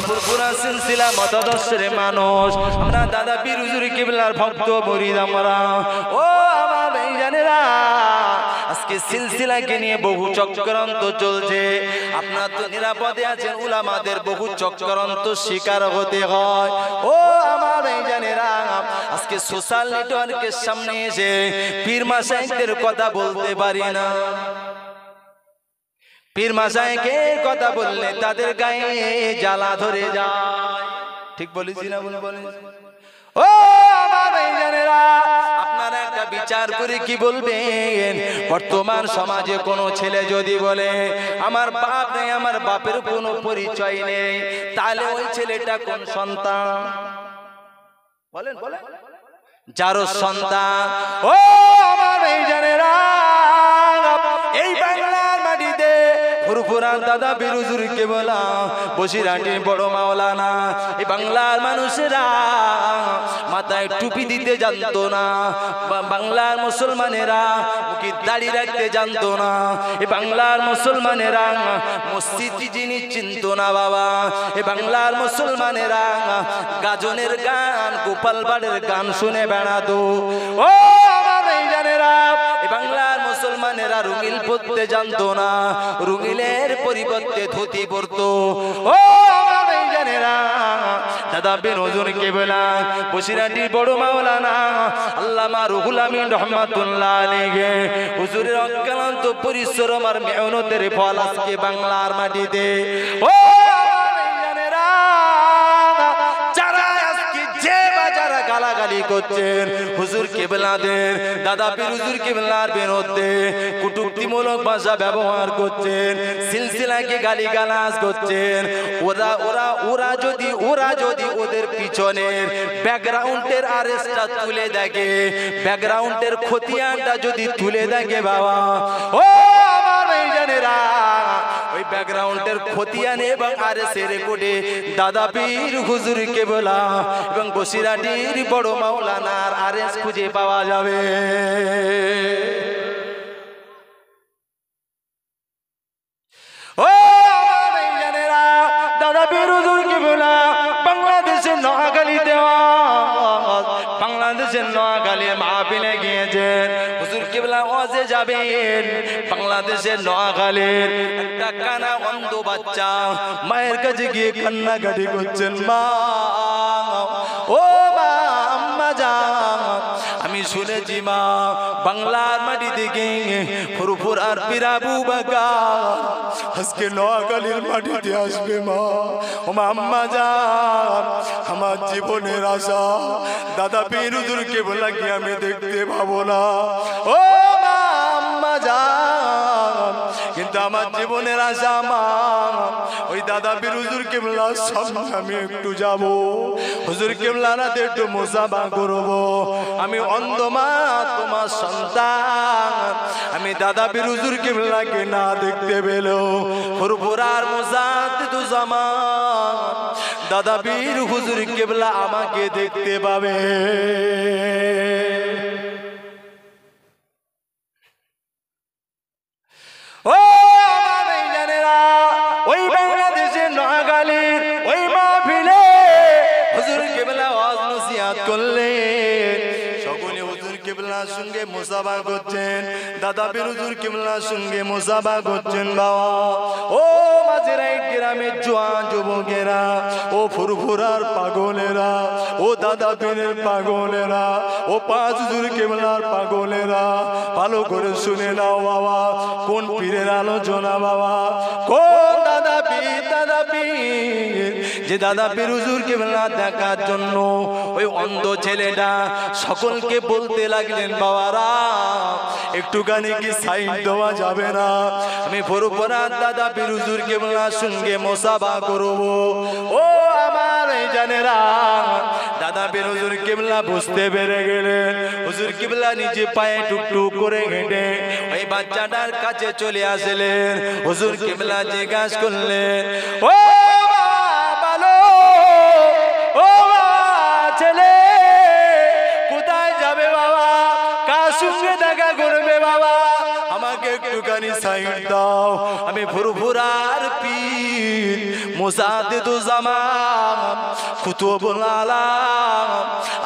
ফুরফুরা সিলসিলা মতাদর্শের মানুষ, আমরা দাদা পীর হুজুর কিবলার ভক্ত মুরিদ আমরা। ও আমার ভাইজানেরা, আজকে সিলসিলাকে নিয়ে বহু চক্রান্ত চলছে। আপনারা তো নিরাপদে আছেন, উলামাদের বহু চক্রান্ত শিকার হতে হয়। ও আমার ভাইজানেরা, আজকে সোশ্যাল নেটওয়ার্কের সামনে এসে পীর মাশায়েখদের কথা বলতে পারি না। পীর মাশায়েখের কথা বললে তাদের গায়ে জ্বালা ধরে যায়। ঠিক বলেছি না? বলেন। ও আমার ভাইজানেরা, আপনারা একটা বিচার করে কি বলবেন? বর্তমান সমাজে কোনো ছেলে যদি বলে আমার বাপ নেই, আমার বাপের কোনো পরিচয় নেই, তাহলে ওই ছেলেটা কোন সন্তান? বলেন। যারো সন্তান। ও আমার ভাইজানেরা, এই বাংলার মাটিতে ফুরফুরার দাদা পীর হুজুর কিবলা, বসিরহাটের বড় মাওলানা, এই বাংলার মানুষেরা মাথায় টুপি দিতে জানতো না, বাংলার মুসলমানেরা মুখে দাড়ি রাখতে জানতো না, এই বাংলার মুসলমানেরা মসজিদ জিনিস চিনতো না বাবা, এই বাংলার মুসলমানেরা গাজনের গান, গোপাল ভাড়ের গান শুনে বেড়াতো। ও আমার ভাইজানেরা, এই বাংলার মুসলমানেরা রুঙিল পরতে জানতো না, রুঙিলের পরিবর্তে ধুতি পরতো। ও আমার ভাইজানেরা, দাদা পীর হুজুর কিবলা, বসিরহাটের বড় মাওলানা আল্লামা রুহুল আমিন রহমাতুল্লাহ আলাইহি হুজুরের অক্লান্ত পরিশ্রম আর মেহনতের ফল আজকে বাংলার মাটিতে। ও গালাগালি করছেন হুজুর কিবলাদের, দাদা পীর হুজুর কিবলার বিরুদ্ধে কটূক্তিমূলক ভাষা ব্যবহার করছেন, সিলসিলাকে গালিগালাজ করছেন, ওরা যদি ওদের পিছনের ব্যাকগ্রাউন্ডের আরেস্টটা তুলে দেখে, ব্যাকগ্রাউন্ডের খতিয়ানটা যদি তুলে দেখে বাবা, ও আমার ভাইজানেরা, ওই ব্যাকগ্রাউন্ডের খতিয়ান এবং আরএসের রেকর্ডে দাদা পীর হুজুর কিবলা এবং বসিরহাটের বড় মাওলানার আরএস খুঁজে পাওয়া যাবে। ও আমার ভাইজানেরা, দাদা পীর হুজুর কিবলা বাংলাদেশের নোয়াখালীতে, বাংলাদেশের নোয়াখালীর মাহফিলে গিয়েছেন। হুজুর কিবলা ওয়াজে যাবেন, বাংলাদেশের নোয়াখালীর একটা কানা অন্ধ বাচ্চা মায়ের কাছে গিয়ে কান্নাকাটি করছেন, মা, ও মা, আম্মা জান, আমি শুনেছি মা বাংলার মাটি থেকে ফুরফুরার পীর আবু বকর আজকে নোয়াখালীর মাটিতে আসবে মা। ও মা, আম্মা জান, আমার জীবনের আশা দাদা পীর হুজুর কিবলাকে আমি দেখতে পাবো না। ও মা, আম্মা জান, কিন্তু আমার জীবনের আশা মা ওই দাদা পীর হুজুর কিবলার সামনে আমি একটু যাব, হুজুর কিবলার হাতে একটু মুসাফা করব। আমি অন্ধ মা, তোমার সন্তান, আমি দাদা পীর হুজুর কিবলাকে না দেখতে পেলেও ফুরফুরার মুজাদ্দিদুজ্জামান দাদা পীর হুজুর কিবলা আমাকে দেখতে পাবে। ও আমার ভাইজানেরা, ওই বাংলাদেশের নোয়াখালীর ওই মাহফিলে হুজুর কিবলা ওয়াজ নসিহত করলেন, সকলে হুজুর কিবলার সঙ্গে মুসাফা করছেন, দাদা পীর হুজুর কিবলার সঙ্গে মুসাফা করছেন বাবা। ও মাঝেরাইট গ্রামের জোয়ান যুবকেরা, ও ফুরফুরার পাগলেরা, ও দাদা পীরের পাগলেরা, ও পাঁচ হুজুর কিবলার পাগলেরা, ভালো করে শুনে নাও বাবা, কোন পীরের আলোচনা বাবা, কোন দাদা পীর, দাদা পীর, যে দাদা পীর হুজুর কিবলা দেখার জন্য ওই অন্ধ ছেলেটা সকলকে বলতে লাগলেন, বাবারা একটুখানি কি সাইড দেওয়া যাবে না, আমি ফুরফুরার দাদা পীর হুজুর কিবলার সঙ্গে মুসাফা করব। ও আমার ভাইজানেরা, দাদা পীর হুজুর কিবলা বুঝতে পেরে গেলেন, হুজুর কিবলা নিজে পায়ে টুকটুক করে হেঁটে ওই বাচ্চাটার কাছে চলে আসলেন। হুজুর কিবলা জিজ্ঞাসা করলেন, ও বাবা, ও ছেলে কোথায় যাবে বাবা, কার সঙ্গে দেখা করবে বাবা, আমাকে একটুখানি সাইড দাও, আমি ফুরফুরার পীর মুসাদ্দিদুজ্জামান কুতুবুল আলাম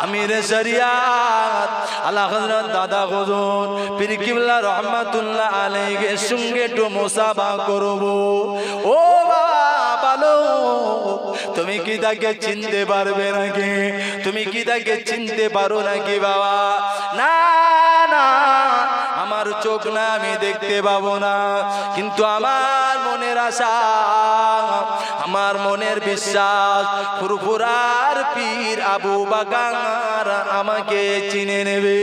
আমিরে শরিয়াত আলা হযরত দাদা হুজুর পীর কিবলা রহমাতুল্লাহ আলাইহির সঙ্গে একটু মুসাফা করব। ও বালো, তুমি কি তাকে চিনতে পারবে নাকি? তুমি কি তাকে চিনতে পারো নাকি বাবা? না না, আমার চোখ না, আমি দেখতে পাবো না, কিন্তু আমার মনের আশা, আমার মনের বিশ্বাস, ফুরফুরার পীর আবু বাকার আমাকে চিনে নেবে।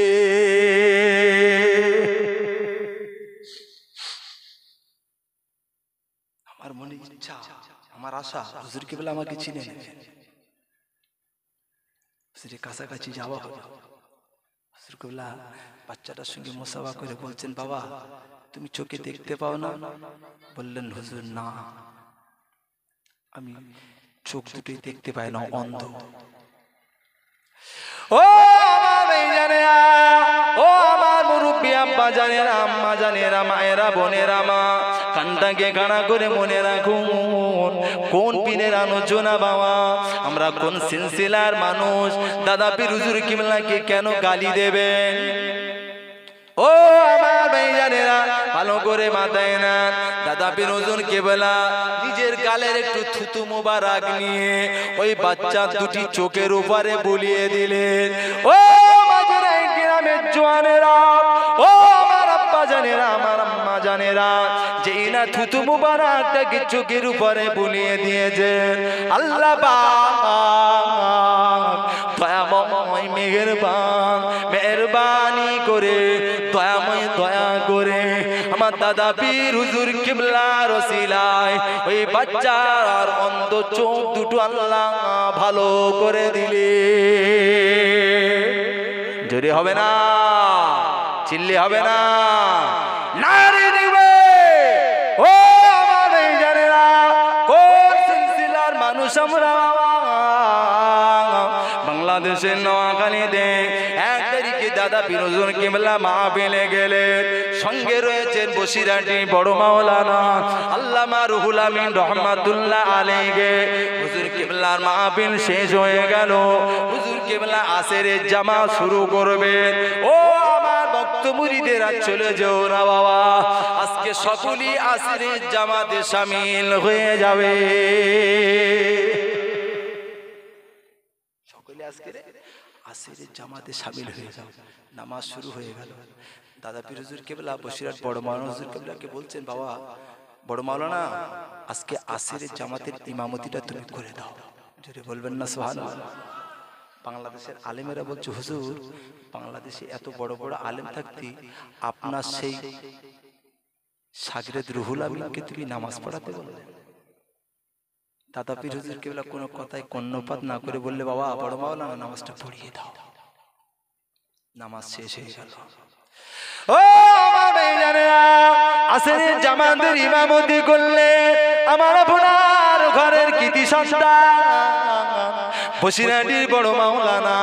আমার মনে ইচ্ছা, আমার আশা, হুজুর কেবলা আমাকে চিনে নেবে। হুজুরের কাছাকাছি যাওয়া হবে। হুজুর কেবলা বাচ্চাটার সঙ্গে মুসাফা করে বলছেন, বাবা তুমি চোখে দেখতে পাও না? বললেন, হুজুর না, আমি চোখ দুটোই দেখতে পাই না, অন্ধ। ও আমার ভাইজানেরা, ও আমার মুরব্বী আব্বা জানেরা, আম্মা জানেরা, মায়েরা, বোনেরা, মা কানটাকে কানা করে মনে রাখুন, কোন পীরের আলোচনা বাবা, আমরা কোন সিলসিলার মানুষ, দাদা পীর হুজুর কিবলাকে কেন গালি দেবেন? ও আমার ভাইজানেরা, ভালো করে মাথায় না, দাদা পীর হুজুর কেবলা নিজের গালের একটু থুতু মোবারক নিয়ে ওই বাচ্চা দুটি চোখের উপরে বুলিয়ে দিলেন। ও মাঝরাই গ্রামের জওয়ানেরা, ও আমার আব্বা জানেরা, আমার আম্মা জানেরা, যেই না থুতু মোবারকটাকে চোখের উপরে বুলিয়ে দিয়েছেন, আল্লাহ পাক দয়াময় মেহেরবানি করে, দয়াময় দয়া করে আমার দাদা পীর হুজুর কিবলার ওসিলায় ওই বাচ্চার অন্ধ চোখ দুটো আল্লাহ ভালো করে দিলে। জোরে হবে না, চিল্লি হবে না, নারী দিবে। ও আমার জানেরা, কোন সিলসিলার মানুষ আমরা? বাংলাদেশের নোয়াখালীতে 1 তারিখে দাদা পীর হুজুর কিবলা মাহফিলে গেলেন। সঙ্গে রয়েছেন বসিরহাটি বড় মাওলানা আল্লামা রুহুল আমিন রহমাতুল্লাহ আলাইহি। হুজুর কিবলার মাহফিল শেষ হয়ে গেল, হুজুর কিবলা আসরের জামাত শুরু করবেন। ও আমার ভক্ত মুরিদেরা, চলে যেও না বাবা, আজকে সকলেই আসরের জামাতে শামিল হয়ে যাবে। আসরের জামাতে শামিল হয়ে যাও, নামাজ শুরু হয়ে গেল। দাদা পীর হুজুর কেবলা বসিরহাট বড় মাওলানা হুজুর কেবলাকে বলছেন, বাবা বড় মাওলানা, আজকে আসরের জামাতের ইমামতিটা তুমি করে দাও। যদি বলবেন না সুবহানাল্লাহ। বাংলাদেশের আলেমেরা বলছে, হুজুর বাংলাদেশে এত বড় বড় আলেম থাকতে আপনার সেই শাগরেদ রুহুল আমিনকে তুমি নামাজ পড়াতে বললেন। দাদা পীর হুজুর কেবলা কোনো কথায় কর্ণপাত না করে বললে, বাবা বড় মাওলানা নামাজটা পড়িয়ে দাও। নামাজ শেষ হয়ে গেল। ও আমার ভাইজানেরা, আসরের জামাতের ইমামতি করলে আমার আপনার ঘরের কৃতি সন্তান বসিরহাটির বড় মাওলানা,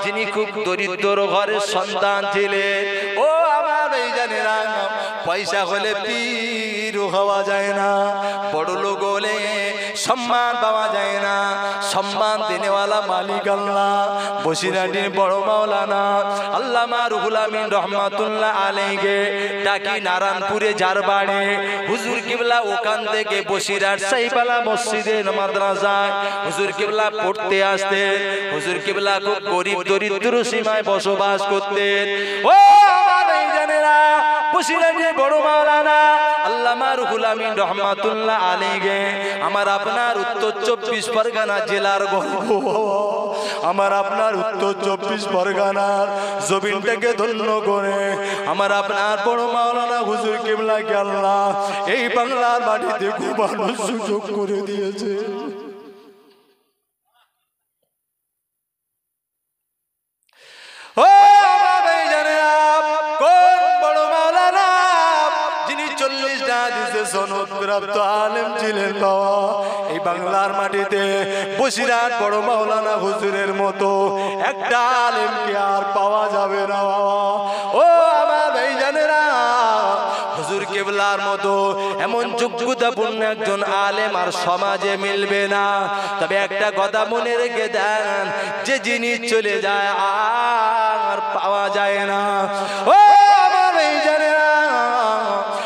যিনি খুব দরিদ্র ঘরের সন্তান ছিলেন। ও আমার ভাইজানেরা, পয়সা হলে পীর হওয়া যায় না, বড় লোক হলে সম্মান পাওয়া যায় না, সম্মান দেনেওয়ালা মালিক আল্লাহ। বসিরহাটির বড় মাওলানা আল্লামা রুহুল আমিন রহমাতুল্লাহ আলাইহি টাকি নারায়ণপুরে যার বাড়ি, হুজুর কিবলা ওখান থেকে বসিরহাট সাইবালা মসজিদের মাদ্রাসায় হুজুর কিবলা পড়তে আসতেন। হুজুর কিবলা খুব গরিব দরিদ্র সীমায় বসবাস করতেন। ও আমার ভাইজানেরা, বসিরহাটের বড় মাওলানা আল্লামা রুহুল আমিন রহমাতুল্লাহ আলাইহি আমার আপনার উত্তর 24 পরগনা জেলার গর্ব, আমার আপনার উত্তর 24 পরগনার জমিনটাকে ধন্য করে আমার আপনার বড় মাওলানা হুজুর কিবলাকে আল্লাহ এই বাংলার মাটিতে ঘুমানোর সুযোগ করে দিয়েছে। ও আমার ভাইজানেরা, কোন বড় মাওলানা যিনি 40টা হাদিসে সনদ প্রাপ্ত আলেম ছিলেন বাবা, এই বাংলার মাটিতে বসিরহাট বড় মাওলানা হুজুরের মতো একটা আলেমকে আর পাওয়া যাবে না বাবা। ও আমার ভাইজানেরা, হুজুর কিবলার মতো এমন যোগ্যতাপূর্ণ একজন আলেম আর সমাজে মিলবে না। তবে একটা কথা মনে রেখে দেন, যে জিনিস চলে যায় আর পাওয়া যায় না। ও আমার এই জানেরা,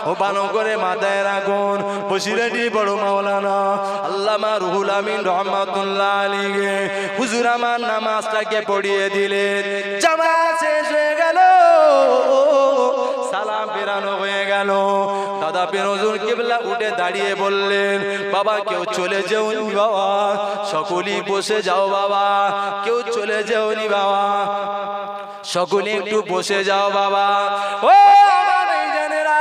ও বানো করে মাথায় রাখুন, বসিরহাটি বড় মাওলানা আল্লামা রুহুল আমিন রহমাতুল্লাহ আলাইহি হুজুর আমার নামাজটাকে পড়িয়ে দিলেন। জামাত শেষ হয়ে গেল, সালাম ফেরানো হয়ে গেল। দাদা পীর হুজুর কিবলা উঠে দাঁড়িয়ে বললেন, বাবা কেউ চলে যেওনি বাবা, সকলেই বসে যাও বাবা, কেউ চলে যেওনি বাবা, সকলে একটু বসে যাও বাবা। ও আমার এই জানেরা,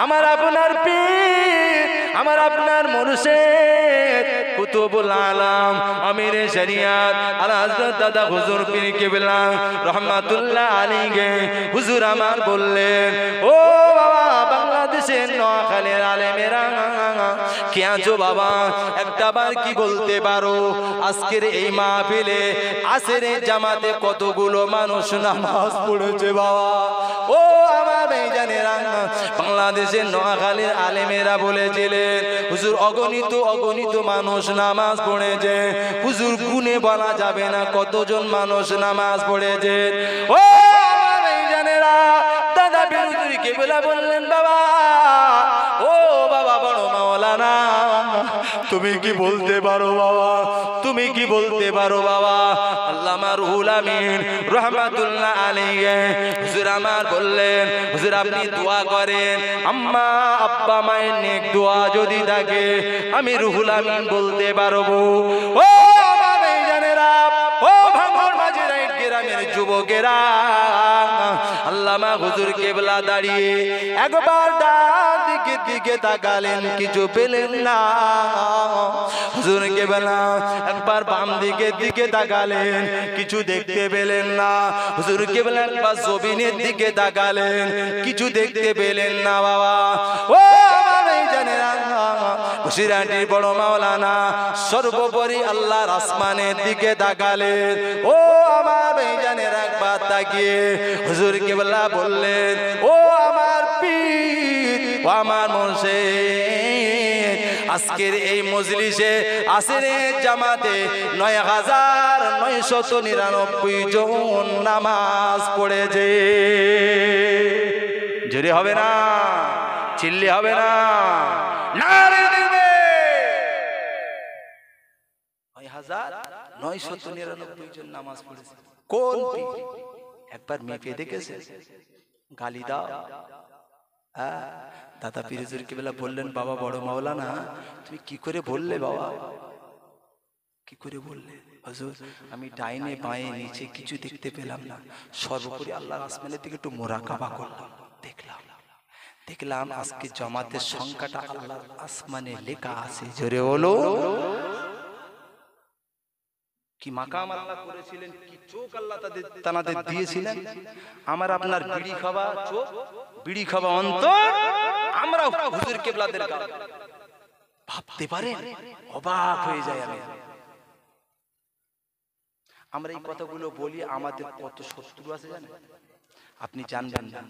আমার আপনার পীর, আমার আপনার মুর্শিদ কুতুবুল আলম আমিরে শরিয়ত আলা হযরত দাদা হুজুর পীর কিবলা রহমাতুল্লাহ আলাইহি হুজুর আমার বললেন, ও বাবা বাংলাদেশের নোয়াখালীর আলেমেরা কে আছো বাবা, একটা বার কি বলতে পারো আজকের এই মাহফিলে আসরের জামাতে কতগুলো মানুষ নামাজ পড়েছে বাবা? ও আমার এই জানেরা, বাংলাদেশের নোয়াখালীর আলেমেরা বলেছিলেন, হুজুর অগণিত অগণিত মানুষ নামাজ পড়েছে, হুজুর গুণে বলা যাবে না কতজন মানুষ নামাজ পড়েছে। ও আমার এই জানেরা, দাদা পীর হুজুর কিবলা বললেন, বাবা ও বাবা বড় মাওলানা, তুমি কি বলতে পারো বাবা, তুমি কি বলতে পারো বাবা? আল্লামা রুহুল আমিন রহমাতুল্লাহ আলাইহি হুজুর আমার বললেন, হুজুর আপনি দোয়া করেন, আম্মা আব্বা মায়ের নেক দোয়া যদি থাকে আমি রুহুল আমিন বলতে পারবো। ও আমার এই জানেরা, ও ভাঙর মাঝের এক গ্রামের যুবকেরা, আল্লামা হুজুর কিবলা দাঁড়িয়ে একবার ডান দিকে দিকে তাকালেন, কিছু পেলেন না। হুজুর কিবলা একবার বাম দিকে দিকে তাকালেন, কিছু দেখতে পেলেন না। হুজুর কিবলা একবার জমিনের দিকে তাকালেন, কিছু দেখতে পেলেন না বাবা। ও আমার এই জানেরা, বসিরহাটির বড় মাওলানা সর্বোপরি আল্লাহর আসমানের দিকে তাকালেন। ও আমার এই জানেরা, একবার তাকিয়ে হুজুর কিবলা বললেন, ও আমার পীর, ও আমার মুর্শিদ, আজকের এই মজলিসে আসরের জামাতে ৯,৯৯৯ জন নামাজ পড়েছে। জোরে হবে না, চিল্লি হবে না, নারে দিবে। ৯,৯৯৯ জন নামাজ পড়েছে। কোন পীর? একবার মেপে দেখেছে? গালি দাও। দাদা পীর হুজুর কিবলা বললেন, বাবা বড় মাওলানা তুমি কি করে বললে বাবা, কি করে বললে? হুজুর আমি ডাইনে বাঁয়ে নিচে কিছু দেখতে পেলাম না, সর্বোপরি আল্লাহর আসমানের দিকে একটু মুরাকাবা করলাম, দেখলাম আজকে জামাতের সংখ্যাটা আল্লাহর আসমানে লেখা আছে। জোরে বলো, কি মাকাম আল্লাহ করেছিলেন, কি চোখ আল্লাহ তাদের দিয়েছিলেন। আমার আপনার বিড়ি খাওয়া চোখ, বিড়ি খাওয়া অন্তর, আমরা হুজুর কিবলাদের ভাবতে পারে, অবাক হয়ে যায়। আমরা এই কথাগুলো বলি, আমাদের কত শত্রু আছে জানেন? আপনি জানবেন না,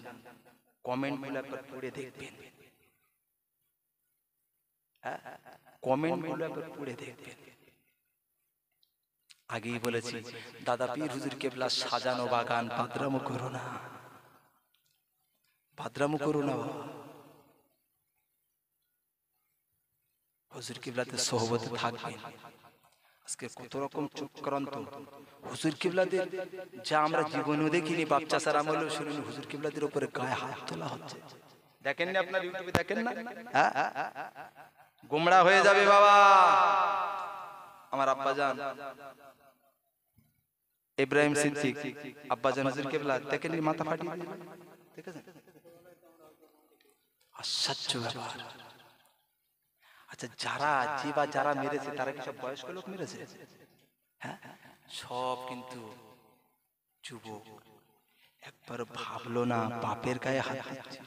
কমেন্ট গুলো একবার পড়ে দেখবেন, কমেন্ট গুলো একবার পড়ে দেখবেন। আগেই বলেছি, দাদা পীর হুজুর কিবলা সাজানো বাগান, বাদরামো করো না, বাদরামো করো না। হুজুর কিবলাতে সোহবতে থাকবেন। আজকে কত রকম চক্রান্ত হুজুর কিবলাদের, যা আমরা জীবনেও দেখিনি, বাচ্চা সারা আমলেও শুনিনি, হুজুর কিবলাদের উপরে গায়ে হাত তোলা হচ্ছে। দেখেন না আপনার ইউটিউবে, দেখেন না? গোমড়া হয়ে যাবে বাবা। আমার আব্বাজান ইব্রাহিম সিদ্দিক, আব্বাজান হুজুর কিবলা দেখেননি, মাথা ফাটিয়ে দিলেন, দেখেছেন? আশ্চর্য ব্যাপার। আচ্ছা যারা যে বা যারা মেরেছে তারা কি সব বয়স্ক লোক মেরেছে? হ্যাঁ, সব কিন্তু যুবক। একবার ভাবলো না বাপের গায়ে হাত দিচ্ছে?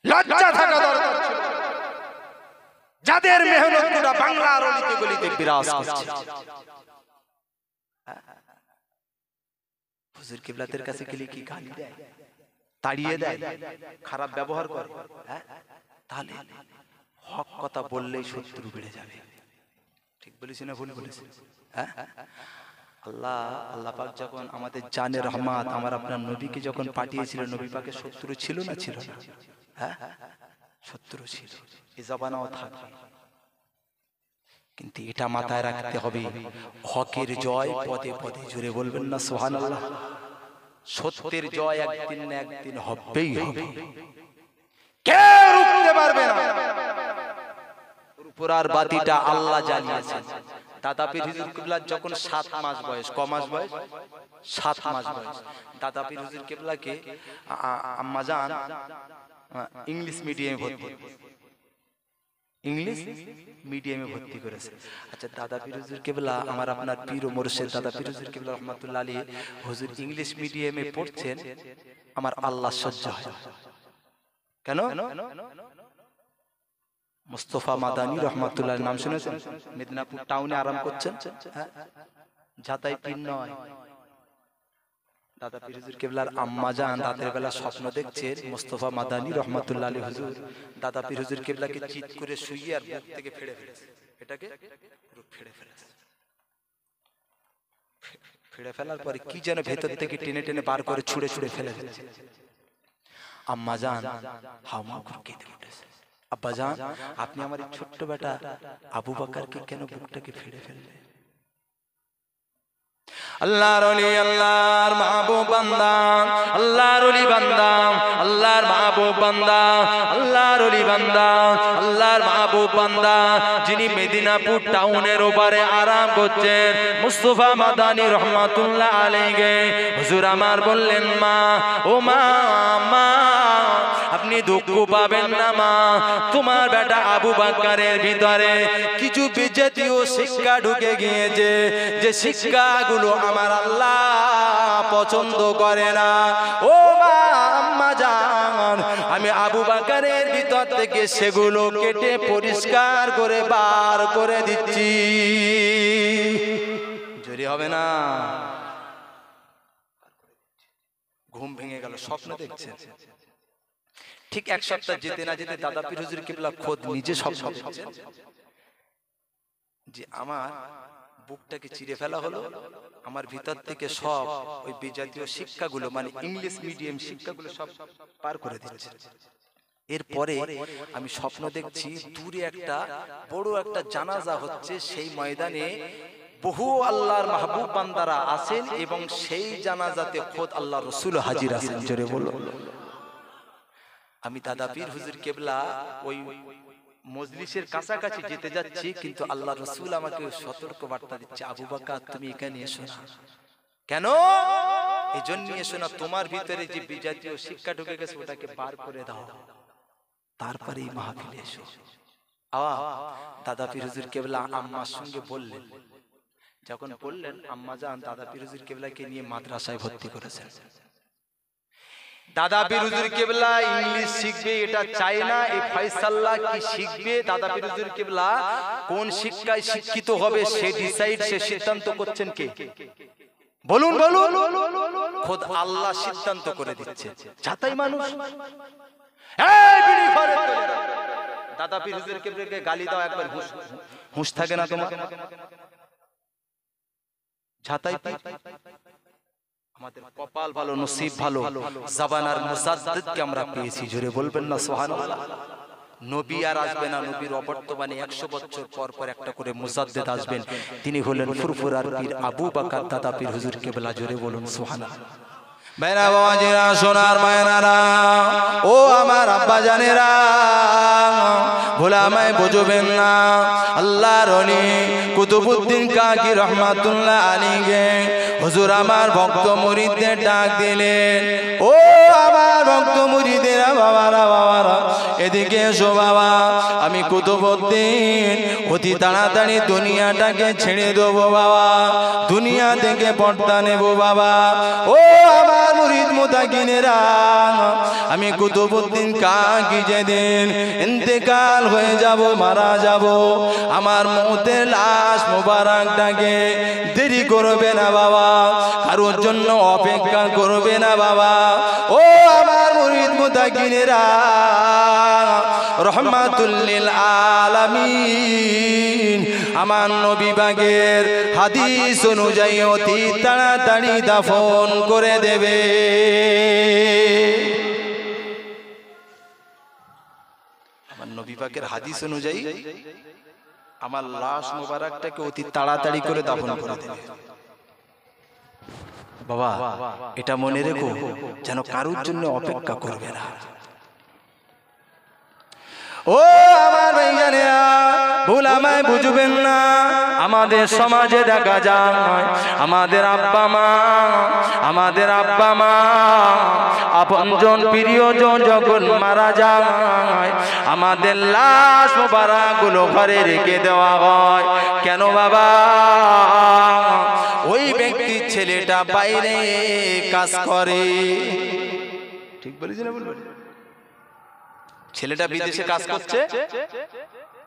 লজ্জা থাকা দরকার ছিল। যাদের মেহনত গুলো বাংলার অলিতে গলিতে বিরাজ করছে, হুজুর কিবলাদের কাছে গেলে কি গালি দেয়? তাড়িয়ে দেয়, খারাপ ব্যবহার করে, হ্যাঁ, তাহলে হক কথা বললেই শত্রু বেড়ে যাবে। ঠিক বলেছি না ভুল বলেছি? হ্যাঁ, আল্লাহ পাক যখন আমাদের জানে রহমত আমার আপনার নবীকে যখন পাঠিয়েছিলেন, নবী পাকের শত্রু ছিল না ছিল না? হ্যাঁ, শত্রু ছিল, এ জবানাও থাকবে। কিন্তু এটা মাথায় রাখতে হবে, হকের জয় পদে পদে, জোরে বলবেন না সুবহানাল্লাহ। সত্যের জয় একদিন না একদিন হবেই হবে, কেউ রুখতে পারবে না। পুরার বাতিটা আল্লাহ জ্বালিয়েছেন। দাদা পীর হুজুর কিবলা যখন 7 মাস বয়স, ক মাস বয়স? 7 মাস বয়স। দাদা পীর হুজুর কিবলাকে আম্মা জান ইংলিশ মিডিয়ামে ভর্তি করেছে। আচ্ছা, দাদা পীর হুজুর কিবলা আমার আপনার পীর ও মুর্শিদ দাদা পীর হুজুর কিবলা রহমাতুল্লাহ আলাইহি হুজুর ইংলিশ মিডিয়ামে পড়ছেন, আমার আল্লাহ সহ্য হয়। কেন? মুস্তাফা মাদানী রহমাতুল্লাহ নাম শুনেছেন? মেদিনীপুর টাউনে আরাম করছেন, হ্যাঁ, যাতাই পীর নয়। দাদা পীর হুজুর কিবলার আম্মা জান রাতের বেলা স্বপ্ন দেখছেন, মুস্তাফা মাদানী রহমাতুল্লাহ আলাইহি হুজুর দাদা পীর হুজুর কিবলাকে চিৎ করে শুইয়ে আর বুক থেকে ফেড়ে ফেলেছে। এটাকে পুরো ফেড়ে ফেলেছে। ফেড়ে ফেলার পরে কি যেন ভেতর থেকে টেনে টেনে বার করে ছুঁড়ে ছুঁড়ে ফেলে ফেলেছে। আম্মা জান হাওমাও করে কেঁদে উঠেছে। আব্বা জান, আপনি আমার এই ছোট্ট বেটা আবু বকরকে কেন বুকটাকে ফেড়ে ফেললেন? আল্লাহর ওলি, আল্লাহর মাহবুব বান্দা, আল্লাহর ওলি বান্দা, আল্লাহর মাহবুব বান্দা, আল্লাহর ওলি বান্দা, আল্লাহর মাহবুব বান্দা, যিনি মেদিনীপুর টাউনের ওপারে আরাম করছেন, মুস্তাফা মাদানী রহমাতুল্লাহ আলাইহি হুজুর আমার বললেন, মা ও মা, মা আপনি দুঃখ পাবেন না মা, তোমার বেটা আবু বকরের ভিতরে কিছু বিজাতীয় শিক্ষা ঢুকে গিয়েছে, যে শিক্ষাগুলো আমার আল্লাহ পছন্দ করে না। ও মা, আম্মা জান, আমি আবু বকরের ভিতর থেকে সেগুলো কেটে পরিষ্কার করে বার করে দিচ্ছি। জোরে হবে না? ঘুম ভেঙে গেল, স্বপ্ন দেখছেন। ঠিক 1 সপ্তাহ যেতে না যেতে দাদা পীর হুজুর কিবলা খোদ নিজে স্বপ্ন দেখছেন যে আমার বুকটাকে চিরে ফেলা হলো, আমার ভিতর থেকে সব ওই বিজাতীয় শিক্ষাগুলো, মানে ইংলিশ মিডিয়াম শিক্ষাগুলো সব পার করে দিচ্ছে। এরপরে আমি স্বপ্ন দেখছি দূরে একটা বড় একটা জানাজা হচ্ছে, সেই ময়দানে বহু আল্লাহর মাহবুব বান্দারা আছেন এবং সেই জানাজাতে খোদ আল্লাহ রাসূল হাজির আছেন। জোরে বলো। আমি দাদা পীর হুজুর কিবলা ওই মজলিসের কাছাকাছি যেতে যাচ্ছি, কিন্তু আল্লাহ রাসূল আমাকে সতর্ক বার্তা দিচ্ছে, আবু বকর তুমি এখানে এসো না। কেন? এজন্য এসো না, তোমার ভিতরে যে বিজাতীয় শিক্ষা ঢুকে গেছে ওটাকে বার করে দাও, তারপরে এই মাহফিলে এসো। দাদা পীর হুজুর কিবলা আম্মার সঙ্গে বললেন, যখন বললেন আম্মা জান দাদা পীর হুজুর কিবলাকে নিয়ে মাদ্রাসায় ভর্তি করেছেন। দাদা পীর হুজুর কিবলা ইংলিশ শিখবে এটা চায় না, এই ফয়সালা কি শিখবে, দাদা পীর হুজুর কিবলা কোন শিক্ষায় শিক্ষিত হবে সে ডিসাইড, সে সিদ্ধান্ত করছেন কে? বলুন বলুন। খোদ আল্লাহ সিদ্ধান্ত করে দিচ্ছে, যাতাই মানুষ। এই বিড়ি ঘরে দাদা পীর হুজুর কিবলাকে গালি দাও, একবার হুঁশ থাকে না তোমার? যাতাই আমাদের কপাল ভালো, নসিব ভালো, জাবানার মুজাদ্দিদকে আমরা পেয়েছি। জোরে বলবেন না সুবহানাল্লাহ। নবী আর আসবে না, নবীর অবর্তমানে 100 বছর পর পর একটা করে মুজাদ্দিদ আসবেন, তিনি হলেন ফুরফুরার পীর আবু বকর দাদা পীর হুজুর কিবলা। জোরে বলুন সুবহানাল্লাহ। বাইনা বাবাজিরা, সোনার মায়েরা, ও আমার আব্বা জানেরা, ভোলামায় বুঝবেন না, আল্লাহর ওলি কুতুবউদ্দিন কাকি রহমাতুল্লাহ আলাইহি হুজুর আমার ভক্ত মুরিদদের ডাক দিলেন, ও আমার ভক্ত মুরিদেরা, বাবারা এদিকে এসো বাবা, আমি কুতুবউদ্দিন অতি তাড়াতাড়ি দুনিয়াটাকে ছেড়ে দেবো বাবা, দুনিয়া থেকে পর্দা নেব বাবা। ও আমার মুরিদ মুতাকিনেরা, আমি কুতুবউদ্দিন কাকি যেদিন ইন্তেকাল হয়ে যাব, মারা যাব, আমার মৌতের লাশ মোবারকটাকে দেরি করবে না বাবা, কারোর জন্য অপেক্ষা করবে না বাবা। ও আমার মুত্তাকিনেরা রহমাতুল লিল আলামিন আমার নবী পাকের হাদিস অনুযায়ী অতি তাড়াতাড়ি দাফন করে দেবে। আমার নবী পাকের হাদিস অনুযায়ী আমার লাশ মোবারকটাকে অতি তাড়াতাড়ি করে দাফন করে দেবে। বাবা এটা মনে রেখো, যেন কারোর জন্য অপেক্ষা করবে না। ও আমার ভাইজানেরা, ভুল আমায় বুঝবেন না। আমাদের সমাজে দেখা যায় আমাদের আব্বা মা আপনজন প্রিয়জন যখন মারা যায় আমাদের লাশ মোবারকগুলো ঘরে রেখে দেওয়া হয়। কেন বাবা? ওই ব্যক্তির ছেলেটা বাইরে কাজ করে। ঠিক বলেছি না? বলবেন ছেলেটা বিদেশে কাজ করছে,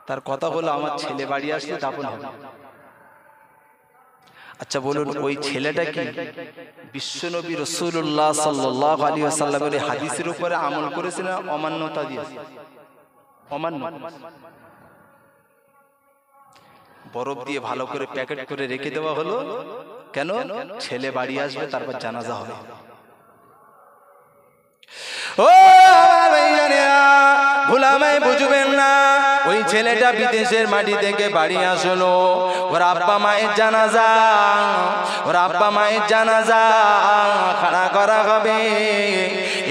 তার কথা হলো আমার ছেলে বাড়ি আসলে দাফন হবে। আচ্ছা বলুন, ওই ছেলেটা কি বিশ্বনবী রাসূলুল্লাহ সাল্লাল্লাহু আলাইহি ওয়াসাল্লামের হাদিসের উপরে আমল করেছে না অমান্যতা দিয়েছে? অমান্য। বরফ দিয়ে ভালো করে প্যাকেট করে রেখে দেওয়া হলো। কেন? ছেলে বাড়ি আসবে, তারপর জানাজা হবে। ও আমার ভাইজানেরা, ভুল আমায় বুঝবেন না। ওই ছেলেটা বিদেশের মাটি থেকে বাড়ি আসলো, ওর আব্বা মায়ের জানাজা খাড়া করা হবে।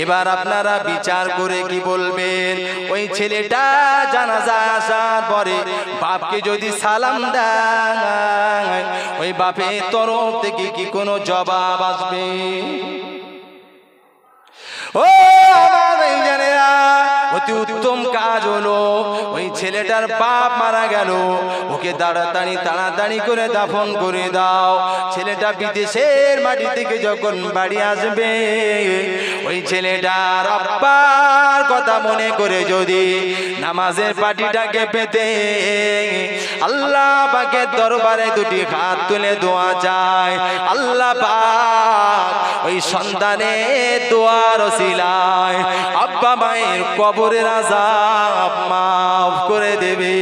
এবার আপনারা বিচার করে কি বলবেন? ওই ছেলেটা জানাজা আসার পরে বাপকে যদি সালাম দেয়, ওই বাপের তরফ থেকে কি কোনো জবাব আসবে? ও আমার ভাইজানেরা, অতি উত্তম কাজ হলো ওই ছেলেটার বাপ মারা গেল, ওকে তাড়াতাড়ি করে দাফন করে দাও। ছেলেটা বিদেশের মাটি থেকে যখন বাড়ি আসবে, ওই ছেলেটার আব্বার কথা মনে করে যদি নামাজের পাটিটাকে পেতে আল্লাহ পাকের দরবারে দুটি হাত তুলে দোয়া চায়, আল্লাহ পাক ওই সন্তানের দোয়ার ওসিলায় আব্বা মায়ের কবরের আযাব মাফ করে দেবে।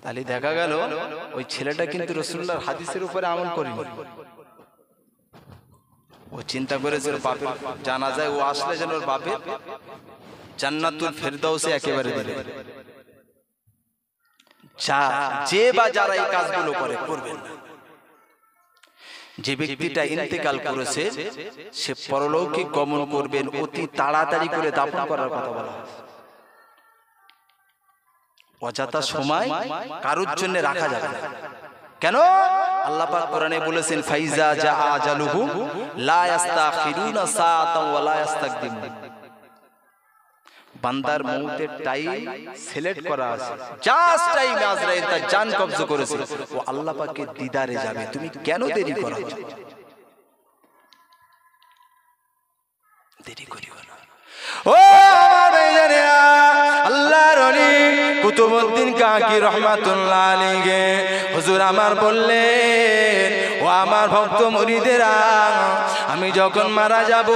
তাহলে দেখা গেল ওই ছেলেটা কিন্তু রাসূলুল্লাহর হাদিসের উপরে আমল করেনি। ও চিন্তা করেছিল বাপের জানাজায় ও আসলে যেন ওর বাপের জান্নাতুল ফেরদাউসে একেবারে দিবে। যারা এই কাজগুলো করবেন না। যে ব্যক্তিটা ইন্তেকাল করেছে সে পরলোকে গমন করবেন, অতি তাড়াতাড়ি করে দাফন করার কথা বলা হয়েছে। অযথা সময় কারোর জন্য রাখা যাবে না। কেন? আল্লাহ পাক কোরআনে বলেছেন, ফাইজা জা আজালুহু লা ইস্তাখিরুনা সাআতান ওয়া লা ইস্তাকদিমুন। বান্দার মউতের টাইম সিলেক্ট করা আছে, জাস্ট টাইম আজরাইল তার জান কবজা করেছে, ও আল্লাহ পাকের দিদারে যাবে। তুমি কেন দেরি করো? দেরি করিও না। ও আমার ভাইজানেরা, আল্লাহর ওলি কুতুবউদ্দিন কাকি রাহমাতুল্লাহ আলাইহি হুজুর আমার বললেন, ও আমার ভক্ত মুরিদেরা, আমি যখন মারা যাব,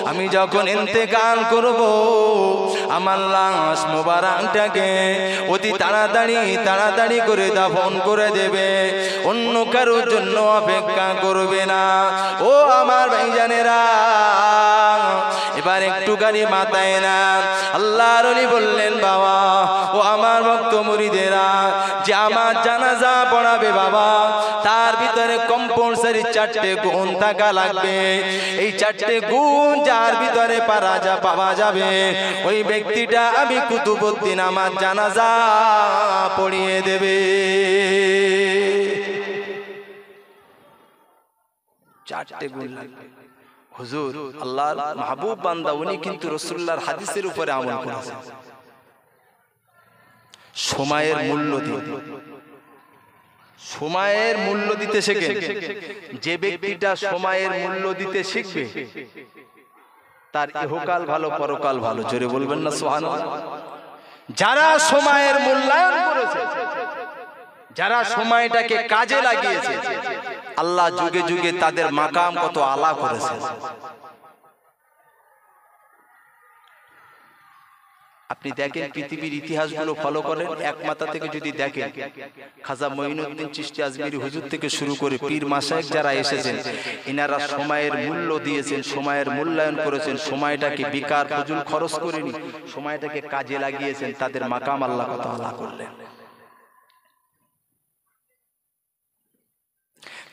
আমি যখন ইন্তেকাল করব, আমার লাশ মোবারকটাকে অতি তাড়াতাড়ি করে দাফন করে দেবে, অন্য কারোর জন্য অপেক্ষা করবে না। ও আমার ভাইজানেরা, এবার একটুখানি মাথায় না। আল্লাহর ওলি বললেন, বাবা ও আমার ভক্ত মুরিদেরা, যে আমার জানাজা পড়াবে বাবা, তার ভিতরে কম্পালসারি 4টে গুণ থাকা লাগবে। এই 4টে গুণ যার ভিতরে পাওয়া যাবে, ওই ব্যক্তিটা আমি কুতুবউদ্দিন আমার জানাজা পড়িয়ে দেবে। 4টে গুণ লাগবে। হুজুর আল্লাহর মাহবুব বান্দা, উনি কিন্তু রাসূলুল্লাহর হাদিসের উপরে আমল করেছেন। সময়ের মূল্য দিতে শেখেন। যে ব্যক্তিটা সময়ের মূল্য দিতে শিখবে, তার ইহকাল ভালো, পরকাল ভালো। জোরে বলবেন না সুবহানাল্লাহ। যারা সময়ের মূল্যায়ন করেছে, যারা সময়টাকে কাজে লাগিয়েছে আল্লাহ যুগে যুগে তাদের মাকাম কত আলা করেছে। আপনি দেখেন পৃথিবীর ইতিহাসগুলো ফলো করেন, এক মাথা থেকে যদি দেখেন খাজা মঈনুদ্দিন চিশতি আজমিরি হুজুর থেকে শুরু করে পীর মাশায়েখ যারা এসেছেন, এনারা সময়ের মূল্য দিয়েছেন, সময়ের মূল্যায়ন করেছেন, সময়টাকে বেকার ফজুল খরচ করেনি, সময়টাকে কাজে লাগিয়েছেন, তাদের মাকাম আল্লাহ কত আলা করলেন।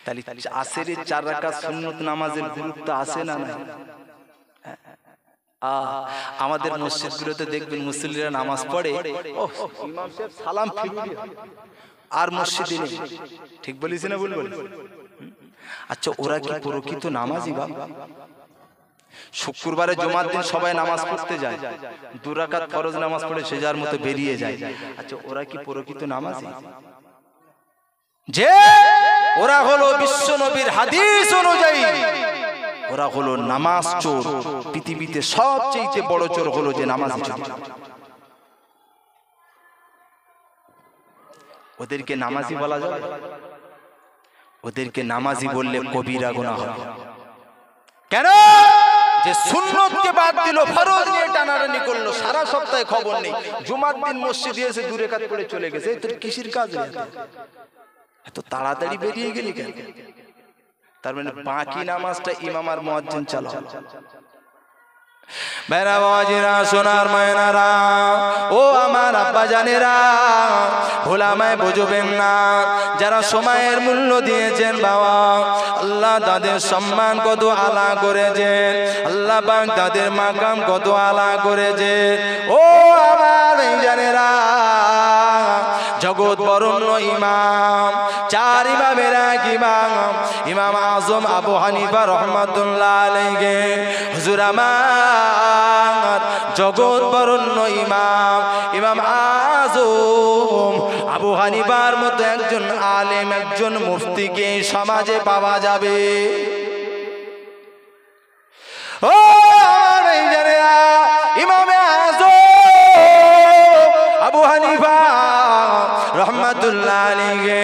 তাহলে আসরের 4 রাকাত সুন্নত নামাজের গুরুত্ব আছে না নাই? আমাদের মসজিদগুলোতে দেখবেন মুসল্লিরা নামাজ পড়ে, ও ইমাম সাহেব সালাম ফিরিয়ে আর মসজিদে নেই। ঠিক বলিস না ভুল বলিস? আচ্ছা, ওরা কি প্রকৃত নামাজি? বাবা, শুক্রবারে জুমার দিন সবাই নামাজ পড়তে যায়, 2 রাকাত ফরজ নামাজ পড়ে সে যার মতো বেরিয়ে যায়। আচ্ছা, ওরা কি প্রকৃত নামাজি? যে ওরা হলো বিশ্ব নবীর হাদিস অনুযায়ী ওরা হলো নামাজ চোর। পৃথিবীতে সবচেয়ে বড় চোর হলো যে নামাজি চোর। ওদেরকে নামাজি বলা যাবে? ওদেরকে নামাজি বললে কবিরা গুনাহ হবে। কেন? যে সুন্নতকে বাদ দিল, ফরজ নিয়ে টানাটানি করলো, সারা সপ্তাহে খবর নেই, জুমার দিন মসজিদে এসে 2 রাকাত পড়ে চলে গেছে। তোর কিসের কাজ? এত তাড়াতাড়ি বেরিয়ে গেলি কেন? তার মানে বাকি নামাজটা ইমাম আর মুয়াজ্জিন চালাও। মেরা বাবাজিরা, সোনার মায়েরা, ও আমার আব্বা জানেরা, ভোলামায় বুঝবেন না। যারা সময়ের মূল্য দিয়েছেন বাবা, আল্লাহ তাদের সম্মান কত আলা করেছেন, আল্লাহ পাক তাদের মাকাম কত আলা করেছেন। ও আমার জানেরা, জগৎ বরণ্য ইমাম, 4 ইমামের এক ইমাম, ইমাম আজম আবু হানিফা রহমাতুল্লাহ আলাইহি, হুজুর আমার জগৎ বরণ্য ইমাম, ইমাম আজম আবু হানিফার মতো একজন আলেম, একজন মুফতিকে সমাজে পাওয়া যাবে? ও আমার জানেরা, ইমাম আজম আবু হানিফা রহমাতুল্লাহ আলাইহি,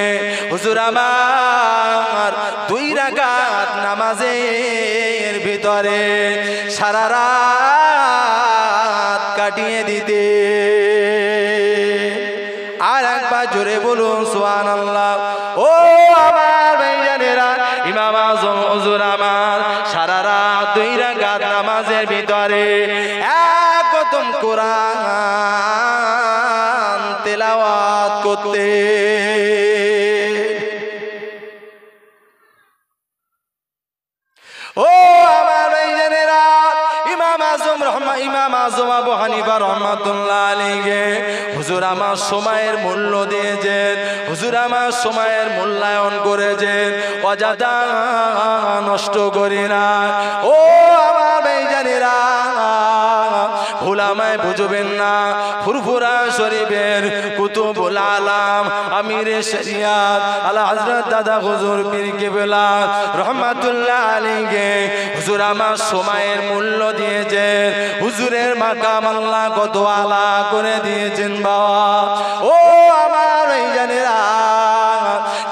হুজুর আমার 2 রাকাত নামাজের ভিতরে সারা রাত কাটিয়ে দিতে। আর একবার জোরে বলুন সুবহানাল্লাহ। ও আমার ভাইজানেরা, ইমাম আজম হুজুর আমার সারা রাত 2 রাকাত নামাজের ভিতরে এক খতম কোরআন তেলাওয়াত করতে। ও আমার ভাইজানেরা, ইমাম আজম আবু হানিফা রহমাতুল্লাহ আলাইহি, হুজুর আমার সময়ের মূল্য দিয়েছেন, হুজুর আমার সময়ের মূল্যায়ন করেছেন, অযথা নষ্ট করি না। ও আমার ভাইজানেরা, ভোলামায় বুঝবেন না। ফুরফুরা শরীফের কুতুবুল আলাম, আমিরে শরিয়াত আলা হযরত দাদা হুজুর পীর কেবলা রহমাতুল্লাহ আলাইহি, হুজুর আমার সময়ের মূল্য দিয়েছেন, হুজুরের মাকাম আল্লাহ কত আলা করে দিয়েছেন বাবা। ও আমার ভাইজানেরা,